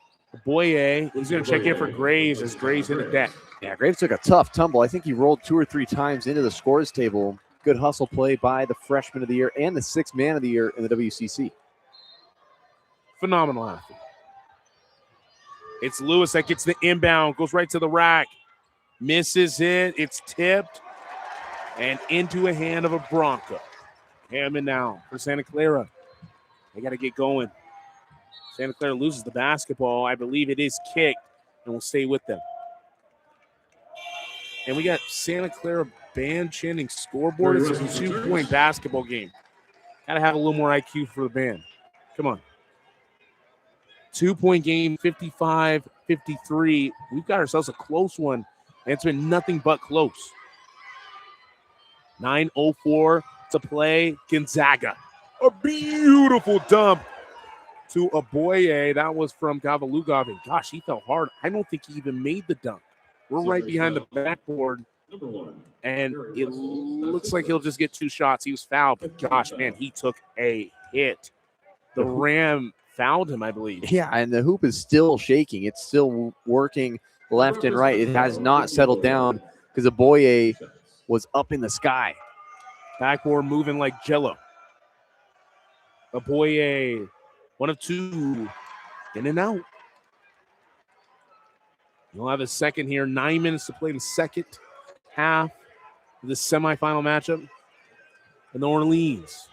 Boye. He's going to check in for Graves as Graves hit the deck. Yeah, Graves took a tough tumble. I think he rolled 2 or 3 times into the scores table. Good hustle play by the freshman of the year and the 6th man of the year in the WCC. Phenomenal athlete. It's Lewis that gets the inbound, goes right to the rack, misses it. It's tipped and into a hand of a Bronco. Hammond now for Santa Clara. They got to get going. Santa Clara loses the basketball. I believe it is kicked and will stay with them. And we got Santa Clara band chanting scoreboard. It's a 2-point basketball game. Got to have a little more IQ for the band. Come on. 2-point game, 55-53. We've got ourselves a close one, and it's been nothing but close. 9:04 to play. Gonzaga. A beautiful dump to Aboye. That was from Gavalugov, and gosh, he fell hard. I don't think he even made the dunk. We're right behind the backboard, and it looks like he'll just get 2 shots. He was fouled, but gosh, man, he took a hit. The Ram fouled him, I believe. Yeah, and the hoop is still shaking. It's still working left and right. It has not settled down because Aboye was up in the sky. Backboard moving like Jello. Aboye, 1 of 2, in and out. You'll have a second here. 9 minutes to play in the second half of the semifinal matchup in New Orleans.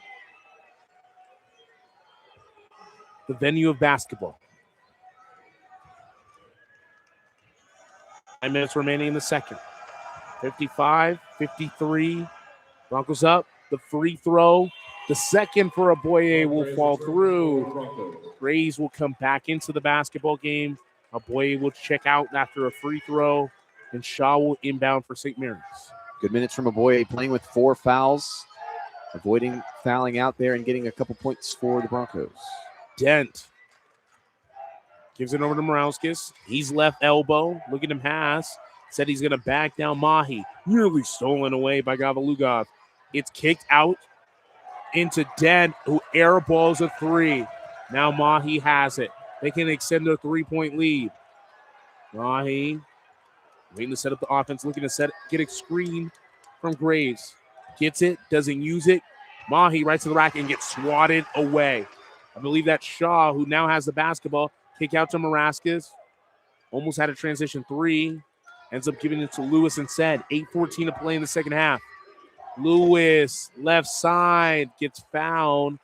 The venue of basketball. 9 minutes remaining in the second. 55-53. Broncos up. The free throw. The second for Aboye will fall through. Grays will come back into the basketball game. Aboye will check out after a free throw. And Shaw will inbound for St. Mary's. Good minutes from Aboye, playing with 4 fouls. Avoiding fouling out there and getting a couple points for the Broncos. Dent gives it over to Morauskas. He's left elbow. Look at him pass. Said he's going to back down Mahi. Nearly stolen away by Gavalugov. It's kicked out into Dent, who airballs a 3. Now Mahi has it. They can extend their 3-point lead. Mahi waiting to set up the offense, looking to get a screen from Graves. Gets it, doesn't use it. Mahi right to the rack and gets swatted away. I believe that's Shaw, who now has the basketball. Kick out to Morauskas. Almost had a transition 3. Ends up giving it to Lewis instead. 8:14 to play in the second half. Lewis, left side, gets fouled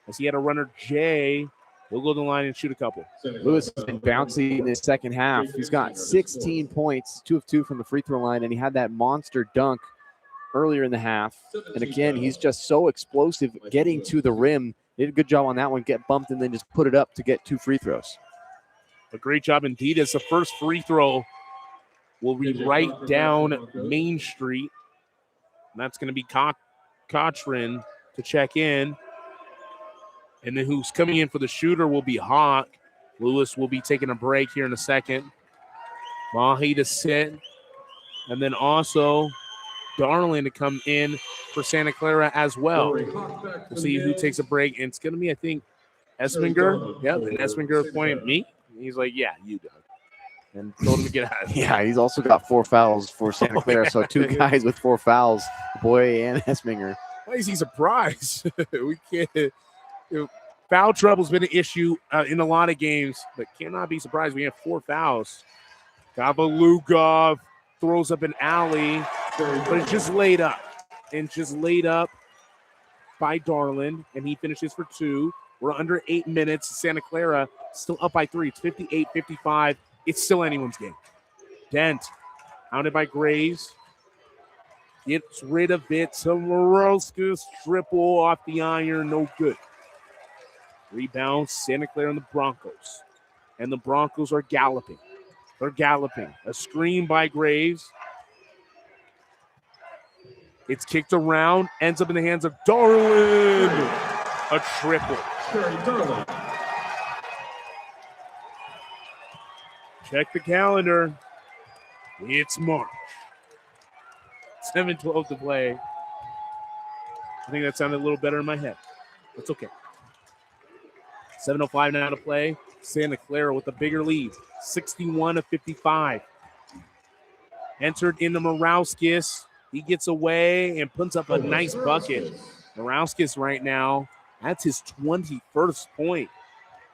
as he had a runner, Jay. He'll go to the line and shoot a couple. Lewis has been bouncy in his second half. He's got 16 points, 2 of 2 from the free throw line, and he had that monster dunk earlier in the half. And again, he's just so explosive getting to the rim. Did a good job on that one, get bumped and then just put it up to get 2 free throws. A great job indeed, as the first free throw will be right down Main Street. And that's going to be Cochran to check in. And then who's coming in for the shooter will be Hawk. Lewis will be taking a break here in a second. Mahi to sit. And then also Darling to come in for Santa Clara as well. We'll see who takes a break. And it's going to be, I think, Esminger. Yep, and Esminger pointed at me. And he's like, yeah, you do. And told him to get out. Yeah, he's also got 4 fouls for Santa Clara. So 2 guys with 4 fouls, Boye and Esminger. Why is he surprised? We can't. Foul trouble's been an issue in a lot of games, but cannot be surprised. We have 4 fouls. Gabalugov throws up an alley, but it's just laid up. And just laid up by Darlin, and he finishes for 2. We're under 8 minutes. Santa Clara still up by 3. It's 58-55. It's still anyone's game. Dent, hounded by Graves. Gets rid of it. Tomorowska's triple off the iron. No good. Rebound, Santa Clara and the Broncos. And the Broncos are galloping. They're galloping. A screen by Graves. It's kicked around. Ends up in the hands of Darlin. A triple. Check the calendar. It's March. 7:12 to play. I think that sounded a little better in my head. That's okay. 7:05 now to play. Santa Clara with a bigger lead, 61-55. Entered into Morauskas. He gets away and puts up a nice bucket. Morauskas right now, that's his 21st point.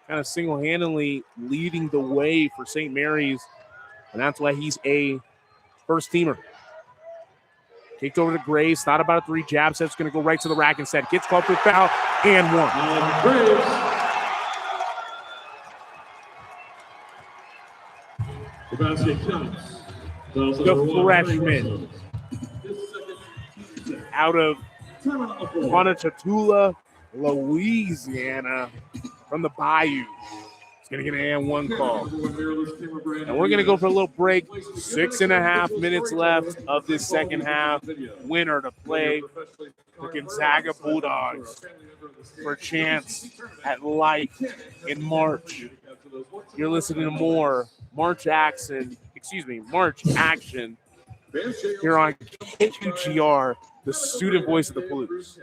Kind of single-handedly leading the way for St. Mary's, and that's why he's a first-teamer. Kicked over to Graves, thought about a 3 jab set's going to go right to the rack instead. Gets called for foul and 1. The freshman out of Ponchatoula, Louisiana, from the Bayou. He's going to get an and 1 call. And we're going to go for a little break. 6.5 minutes left of this second half. Winner to play the Gonzaga Bulldogs for a chance at life in March. You're listening to more March action here on KUGR, the student voice of the Palouse.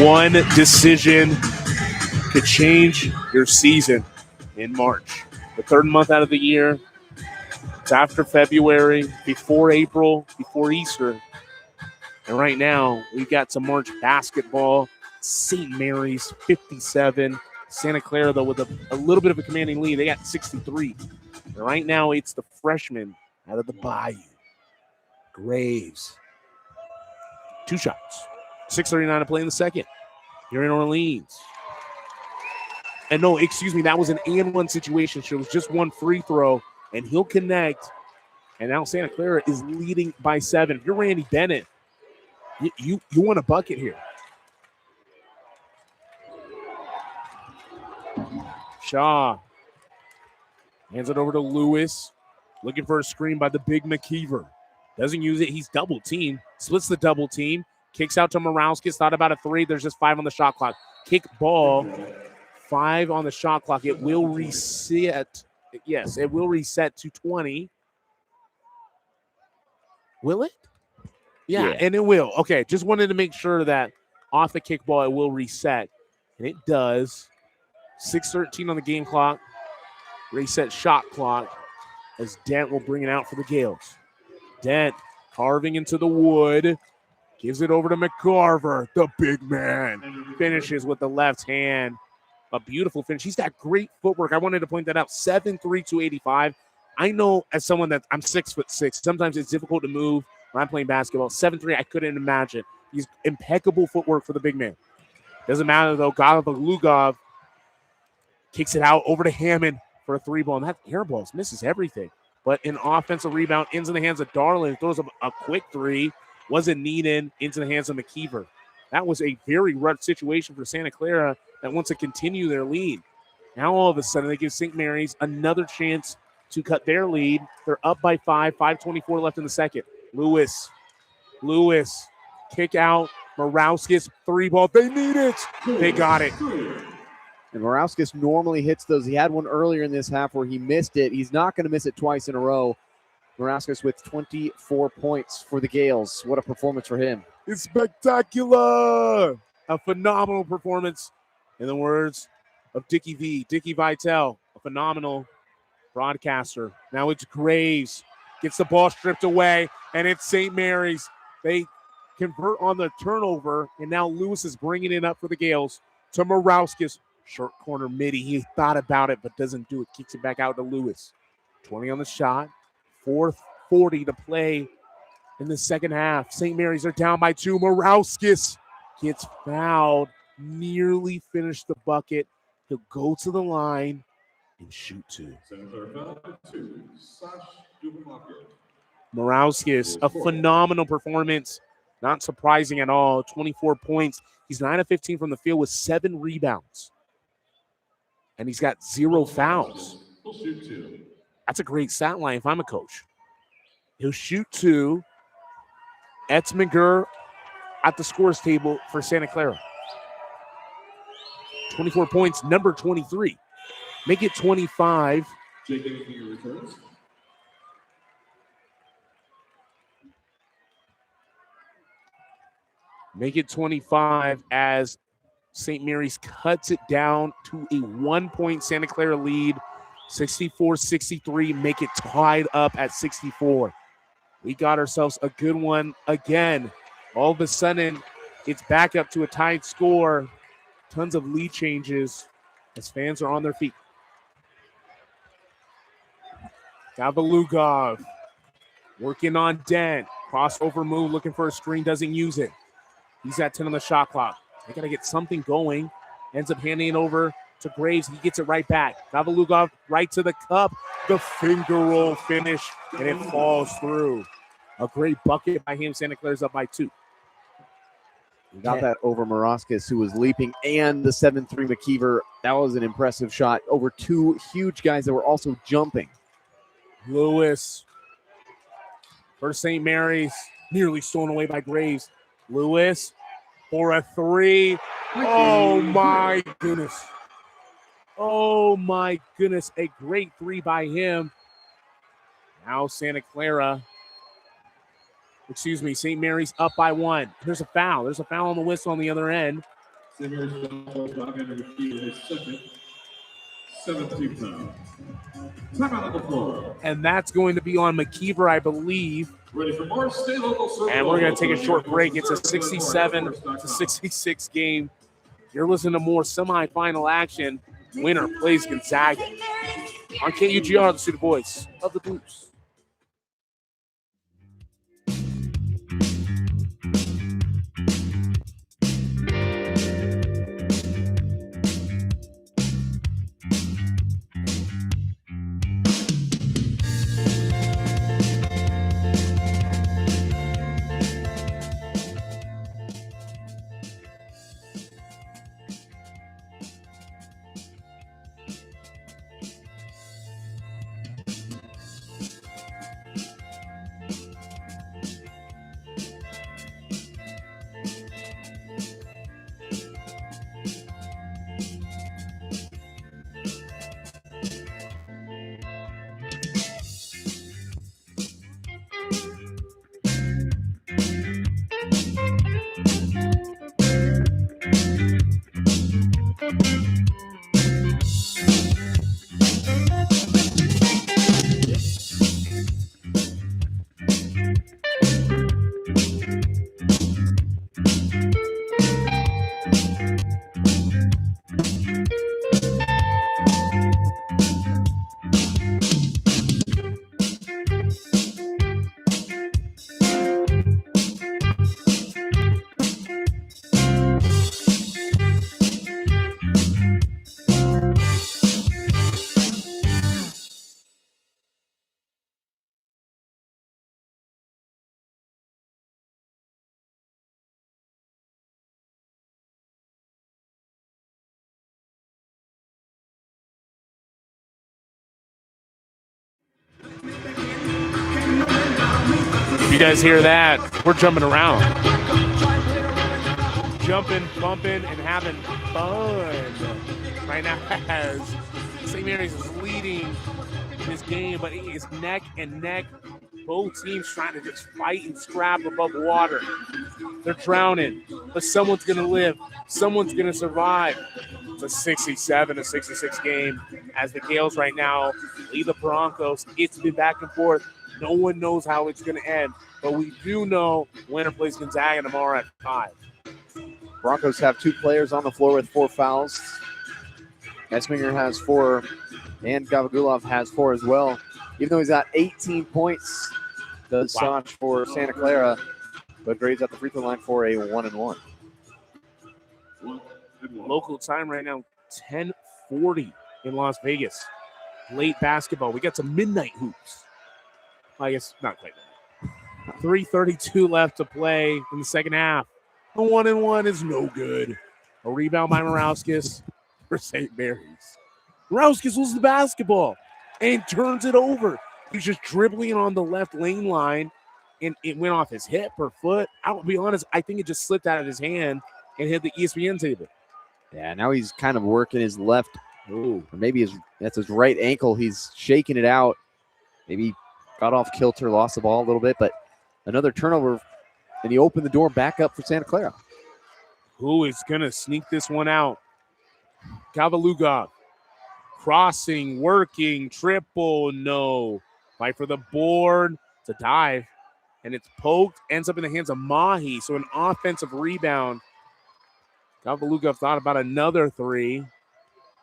One decision could change your season in March. The third month out of the year. It's after February, before April, before Easter. And right now, we've got some March basketball. St. Mary's, 57. Santa Clara, though, with a little bit of a commanding lead. They got 63. And right now, it's the freshman out of the Bayou, Graves. 2 shots. 6:39 to play in the second. Here in Orleans. And no, excuse me, that was an and-one situation. So it was just one free throw, and he'll connect. And now Santa Clara is leading by 7. If you're Randy Bennett, you want a bucket here. Shaw hands it over to Lewis, looking for a screen by the big McKeever. Doesn't use it. He's double teamed. Splits the double team. Kicks out to Morauskas. Thought about a 3. There's just 5 on the shot clock. Kick ball. 5 on the shot clock. It will reset. Yes, it will reset to 20. Will it? Yeah, and it will. Okay, just wanted to make sure that off the kickball it will reset. And it does. 6:13 on the game clock. Reset shot clock as Dent will bring it out for the Gales. Dent carving into the wood. Gives it over to McCarver, the big man. Finishes with the left hand. A beautiful finish. He's got great footwork. I wanted to point that out. 7'3", 285. I know as someone that I'm 6'6", sometimes it's difficult to move when I'm playing basketball. 7'3", I couldn't imagine. He's impeccable footwork for the big man. Doesn't matter, though. Lugov kicks it out over to Hammond for a 3-ball. And that air balls misses everything. But an offensive rebound ends in the hands of Darlin. Throws a quick 3. Wasn't needed into the hands of McKeever. That was a very rough situation for Santa Clara that wants to continue their lead. Now all of a sudden they give St. Mary's another chance to cut their lead. They're up by 5, 5:24 left in the second. Lewis, kick out, Morauskas, 3-ball. They need it. They got it. And Morauskas normally hits those. He had one earlier in this half where he missed it. He's not going to miss it twice in a row. Morauskas with 24 points for the Gales. What a performance for him. It's spectacular. A phenomenal performance in the words of Dickie Vitale, a phenomenal broadcaster. Now it's Graves. Gets the ball stripped away, and it's St. Mary's. They convert on the turnover, and now Lewis is bringing it up for the Gales to Morauskas. Short corner midi. He thought about it, but doesn't do it. Kicks it back out to Lewis. 20 on the shot. 4:40 to play in the second half. St. Mary's are down by 2. Morauskas gets fouled. Nearly finished the bucket. He'll go to the line and shoot 2. Morauskas, a phenomenal performance. Not surprising at all. 24 points. He's 9 of 15 from the field with 7 rebounds. And he's got 0 fouls. That's a great stat line if I'm a coach. He'll shoot 2. Etzminger at the scores table for Santa Clara. 24 points, number 23. Make it 25. Make it 25 as St. Mary's cuts it down to a 1-point Santa Clara lead. 64-63, make it tied up at 64. We got ourselves a good one again. All of a sudden, it's back up to a tied score. Tons of lead changes as fans are on their feet. Gavalugov working on Dent. Crossover move, looking for a screen, doesn't use it. He's at 10 on the shot clock. They got to get something going. Ends up handing it over to Graves. He gets it right back. Gavalugov right to the cup. The finger roll finish, and it falls through. A great bucket by him. Santa Clara's up by 2. He got that over Morauskas, who was leaping, and the 7'3" McKeever. That was an impressive shot over 2 huge guys that were also jumping. Lewis for St. Mary's. Nearly stolen away by Graves. Lewis for a 3. Oh, my goodness. Oh, my goodness. A great 3 by him. Now St. Mary's up by 1. There's a foul. There's a foul on the whistle on the other end. St. Mary's Hagen and Josiah his second 7th foul. Timeout on the floor. And that's going to be on McKeever, I believe. Ready for more? Stay local. And we're going to take a short break. It's a 67-66 game. You're listening to more semifinal action. Winner plays Gonzaga. On KUGR, the student voice of the Blues. If you guys hear that, we're jumping around. Jumping, bumping, and having fun right now as St. Mary's is leading this game, but it is neck and neck. Both teams trying to just fight and scrap above water. They're drowning, but someone's going to live. Someone's going to survive. It's a 67-66 game as the Gales right now lead the Broncos. It's been back and forth. No one knows how it's going to end, but we do know winner plays Gonzaga tomorrow at 5. Broncos have 2 players on the floor with 4 fouls. Esminger has 4, and Gavagulov has 4 as well. Even though he's got 18 points, does Sanch for Santa Clara, but grades at the free throw line for a 1-and-1. Local time right now, 10:40 in Las Vegas. Late basketball. We got some midnight hoops. I guess not quite that. 3:32 left to play in the second half. A 1-and-1 is no good. A rebound by Morauskas for St. Mary's. Morauskas loses the basketball and turns it over. He's just dribbling on the left lane line, and it went off his hip or foot. I'll be honest, I think it just slipped out of his hand and hit the ESPN table. Yeah, now he's kind of working his left, or maybe that's his right ankle. He's shaking it out. Maybe got off kilter, lost the ball a little bit, but another turnover, and he opened the door back up for Santa Clara. Who is going to sneak this one out? Kavalugov. Crossing, working, triple, no. Fight for the board. It's a dive, and it's poked, ends up in the hands of Mahi, so an offensive rebound. Kavalugov thought about another 3.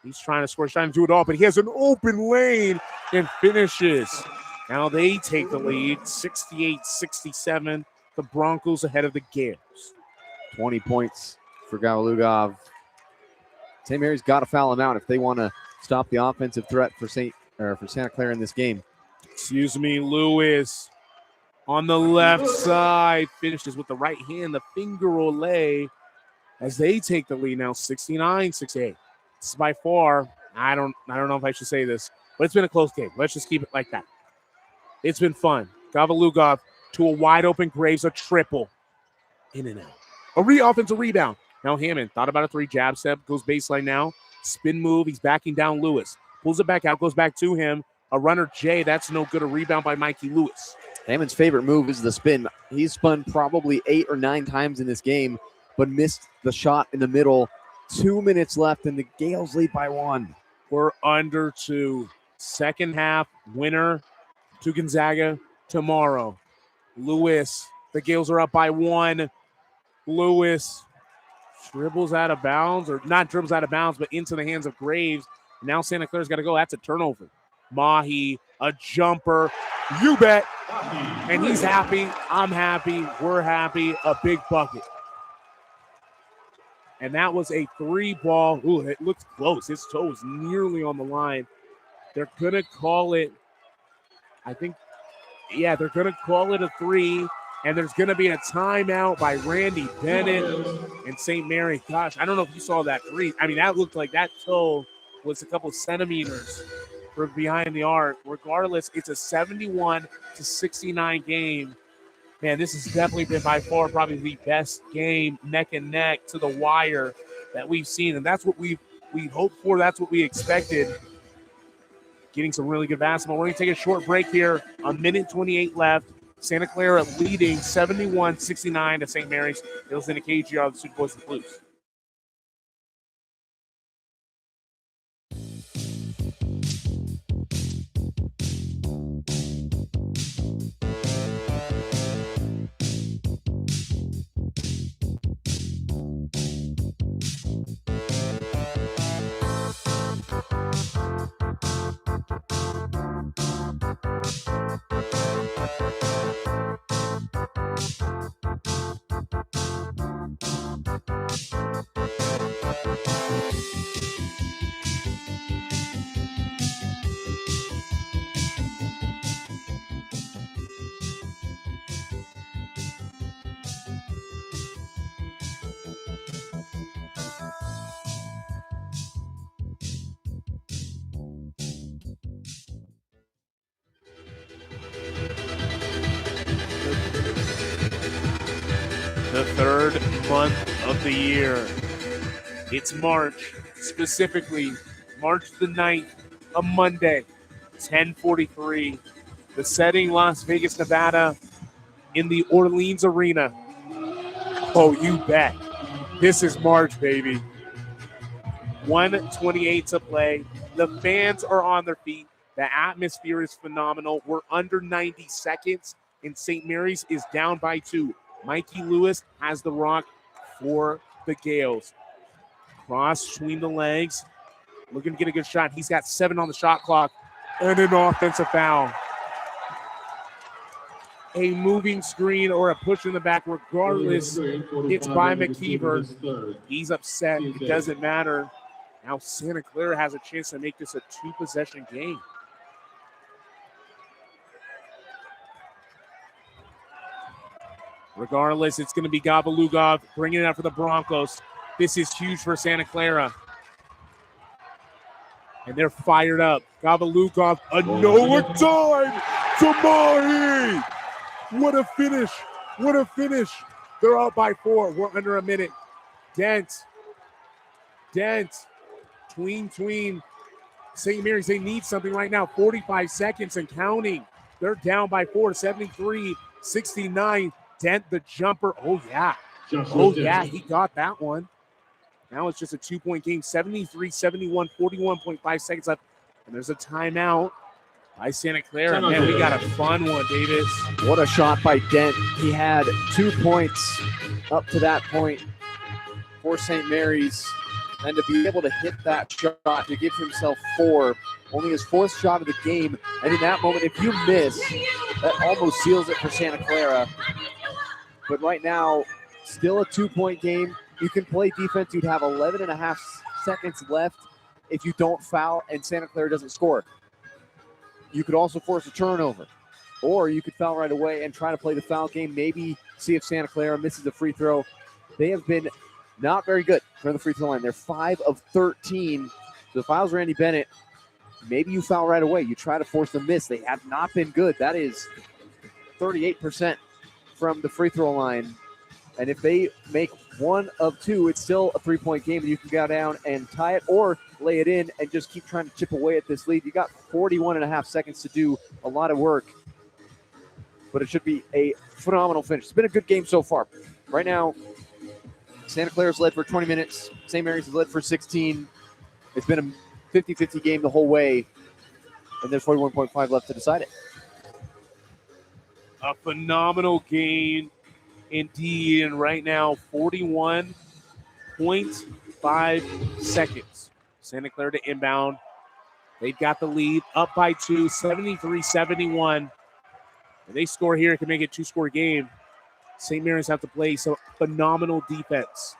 He's trying to score, he's trying to do it all, but he has an open lane and finishes. Now they take the lead, 68-67. The Broncos ahead of the Gales. 20 points for Gavalugov. St. Mary's got to foul him out if they want to stop the offensive threat for Santa Clara in this game. Excuse me, Lewis on the left side finishes with the right hand, the finger ole, as they take the lead now, 69-68. This is by far, I don't know if I should say this, but it's been a close game. Let's just keep it like that. It's been fun. Gavalugov to a wide open Graves, a triple. In and out. Offensive rebound. Now Hammond thought about a 3, jab step, goes baseline now. Spin move, he's backing down Lewis. Pulls it back out, goes back to him. A runner J, that's no good. A rebound by Mikey Lewis. Hammond's favorite move is the spin. He's spun probably 8 or 9 times in this game, but missed the shot in the middle 2 minutes left, and the Gales lead by 1. We're under 2. Second half winner to Gonzaga tomorrow. Lewis, the Gales are up by 1. Lewis dribbles out of bounds, or not dribbles out of bounds, but into the hands of Graves. Now Santa Clara's got to go. That's a turnover. Mahi, a jumper. You bet. And he's happy. I'm happy. We're happy. A big bucket. And that was a 3-ball. Ooh, it looks close. His toe was nearly on the line. They're going to call it, they're going to call it a 3. And there's going to be a timeout by Randy Bennett and St. Mary. Gosh, I don't know if you saw that 3. I mean, that looked like that toe was a couple centimeters from behind the arc. Regardless, it's a 71-69 game. Man, this has definitely been by far probably the best game, neck and neck to the wire, that we've seen. And that's what we hoped for. That's what we expected. Getting some really good basketball. We're going to take a short break here. 1:28 left. Santa Clara leading 71-69 to St. Mary's. Hills in a KGR, the Student Voice of the Blues. The third month of the year. It's March, specifically March the 9th, a Monday, 10:43. The setting, Las Vegas, Nevada, in the Orleans Arena. Oh, you bet. This is March, baby. 1:28 to play. The fans are on their feet. The atmosphere is phenomenal. We're under 90 seconds, and St. Mary's is down by 2. Mikey Lewis has the rock for the Gales. Cross between the legs. Looking to get a good shot. He's got 7 on the shot clock. And an offensive foul. A moving screen or a push in the back, regardless, it's by McKeever. He's upset. It doesn't matter. Now Santa Clara has a chance to make this a 2-possession game. Regardless, it's going to be Gabalugov bringing it up for the Broncos. This is huge for Santa Clara. And they're fired up. Gabalugov, a no time to Mahi. What a finish. What a finish. They're up by 4. We're under a minute. Dent. Tween. St. Mary's, they need something right now. 45 seconds and counting. They're down by 4, 73-69. Dent the jumper. Oh, yeah. He got that one. Now it's just a 2-point game. 73-71, 41.5 seconds left. And there's a timeout by Santa Clara. Man, we got a fun one, Davis. What a shot by Dent. He had 2 points up to that point for St. Mary's. And to be able to hit that shot, to give himself 4, only his 4th shot of the game. And in that moment, if you miss, that almost seals it for Santa Clara. But right now, still a 2-point game. You can play defense. You'd have 11 and a half seconds left if you don't foul and Santa Clara doesn't score. You could also force a turnover. Or you could foul right away and try to play the foul game. Maybe see if Santa Clara misses a free throw. They have been not very good from the free throw line. They're 5 of 13. So if I was Randy Bennett, maybe you foul right away. You try to force the miss. They have not been good. That is 38% from the free throw line. And if they make 1 of 2, it's still a 3-point game. You can go down and tie it or lay it in and just keep trying to chip away at this lead. You got 41 and a half seconds to do a lot of work. But it should be a phenomenal finish. It's been a good game so far. Right now, Santa Clara's led for 20 minutes. St. Mary's has led for 16. It's been a 50-50 game the whole way, and there's 41.5 left to decide it. A phenomenal game indeed, and right now 41.5 seconds. Santa Clara to inbound. They've got the lead, up by 2, 73-71. If they score here, it can make it a two-score game. St. Mary's have to play some phenomenal defense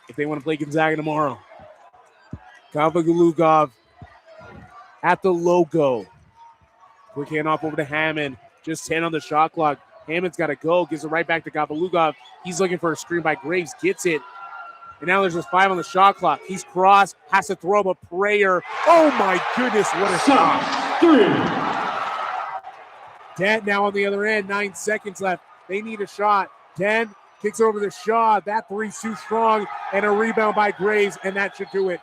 if they want to play Gonzaga tomorrow. Gavagulugov at the logo. Quick handoff over to Hammond. Just 10 on the shot clock. Hammond's got to go. Gives it right back to Gavagulugov. He's looking for a screen by Graves. Gets it. And now there's just 5 on the shot clock. He's crossed. Has to throw up a prayer. Oh, my goodness. What a shot. 3. Dent now on the other end. 9 seconds left. They need a shot. Dent kicks over the Shaw. That three's too strong. And a rebound by Graves, and that should do it.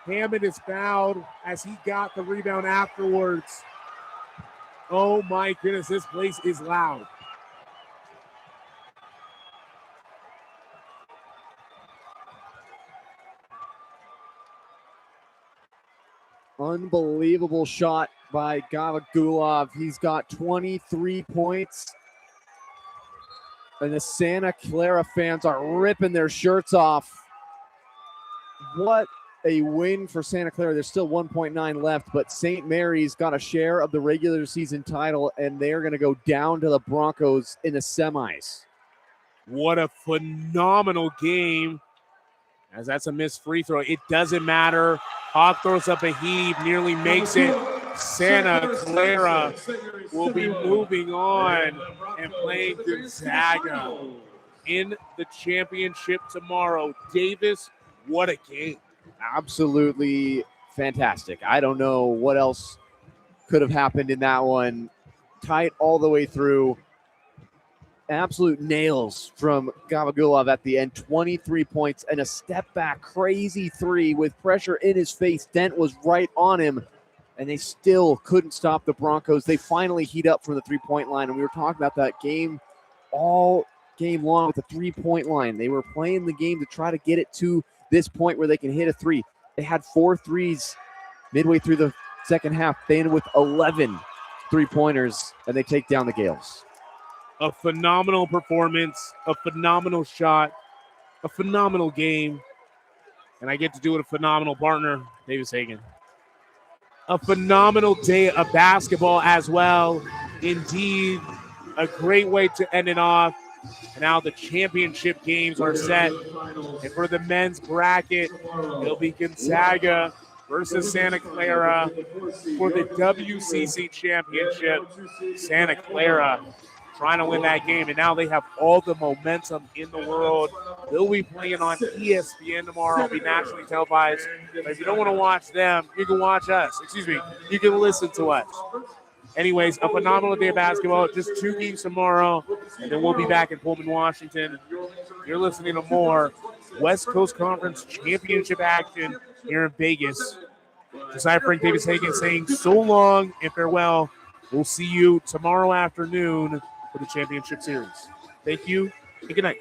Hammond is fouled as he got the rebound afterwards. Oh, my goodness. This place is loud. Unbelievable shot by Gavagulov. He's got 23 points. And the Santa Clara fans are ripping their shirts off. What a win for Santa Clara. There's still 1.9 left, but St. Mary's got a share of the regular season title, and they're going to go down to the Broncos in the semis. What a phenomenal game. As that's a missed free throw. It doesn't matter. Hawk throws up a heave, nearly makes it. Santa Clara will be moving on and playing Gonzaga in the championship tomorrow. Davis, what a game. Absolutely fantastic. I don't know what else could have happened in that one. Tight all the way through. Absolute nails from Gavagulov at the end. 23 points and a step back crazy three with pressure in his face. Dent was right on him, and they still couldn't stop the Broncos. They finally heat up from the three-point line, and we were talking about that game all game long with the three-point line. They were playing the game to try to get it to this point where they can hit a three. They had 4 threes midway through the second half. They ended with 11 three-pointers, and they take down the Gales. A phenomenal performance, a phenomenal shot, a phenomenal game. And I get to do it with a phenomenal partner, Davis Hagen. A phenomenal day of basketball as well. Indeed, a great way to end it off. And now the championship games are set. And for the men's bracket, it'll be Gonzaga versus Santa Clara for the WCC championship. Santa Clara trying to win that game, and now they have all the momentum in the world. They'll be playing on ESPN tomorrow. It'll be nationally televised. But if you don't want to watch them, you can watch us. You can listen to us. Anyways, a phenomenal day of basketball. Just 2 games tomorrow, and then we'll be back in Pullman, Washington. You're listening to more West Coast Conference Championship action here in Vegas. Josiah Frank, Davis Hagen saying so long and farewell. We'll see you tomorrow afternoon for the championship series. Thank you and good night.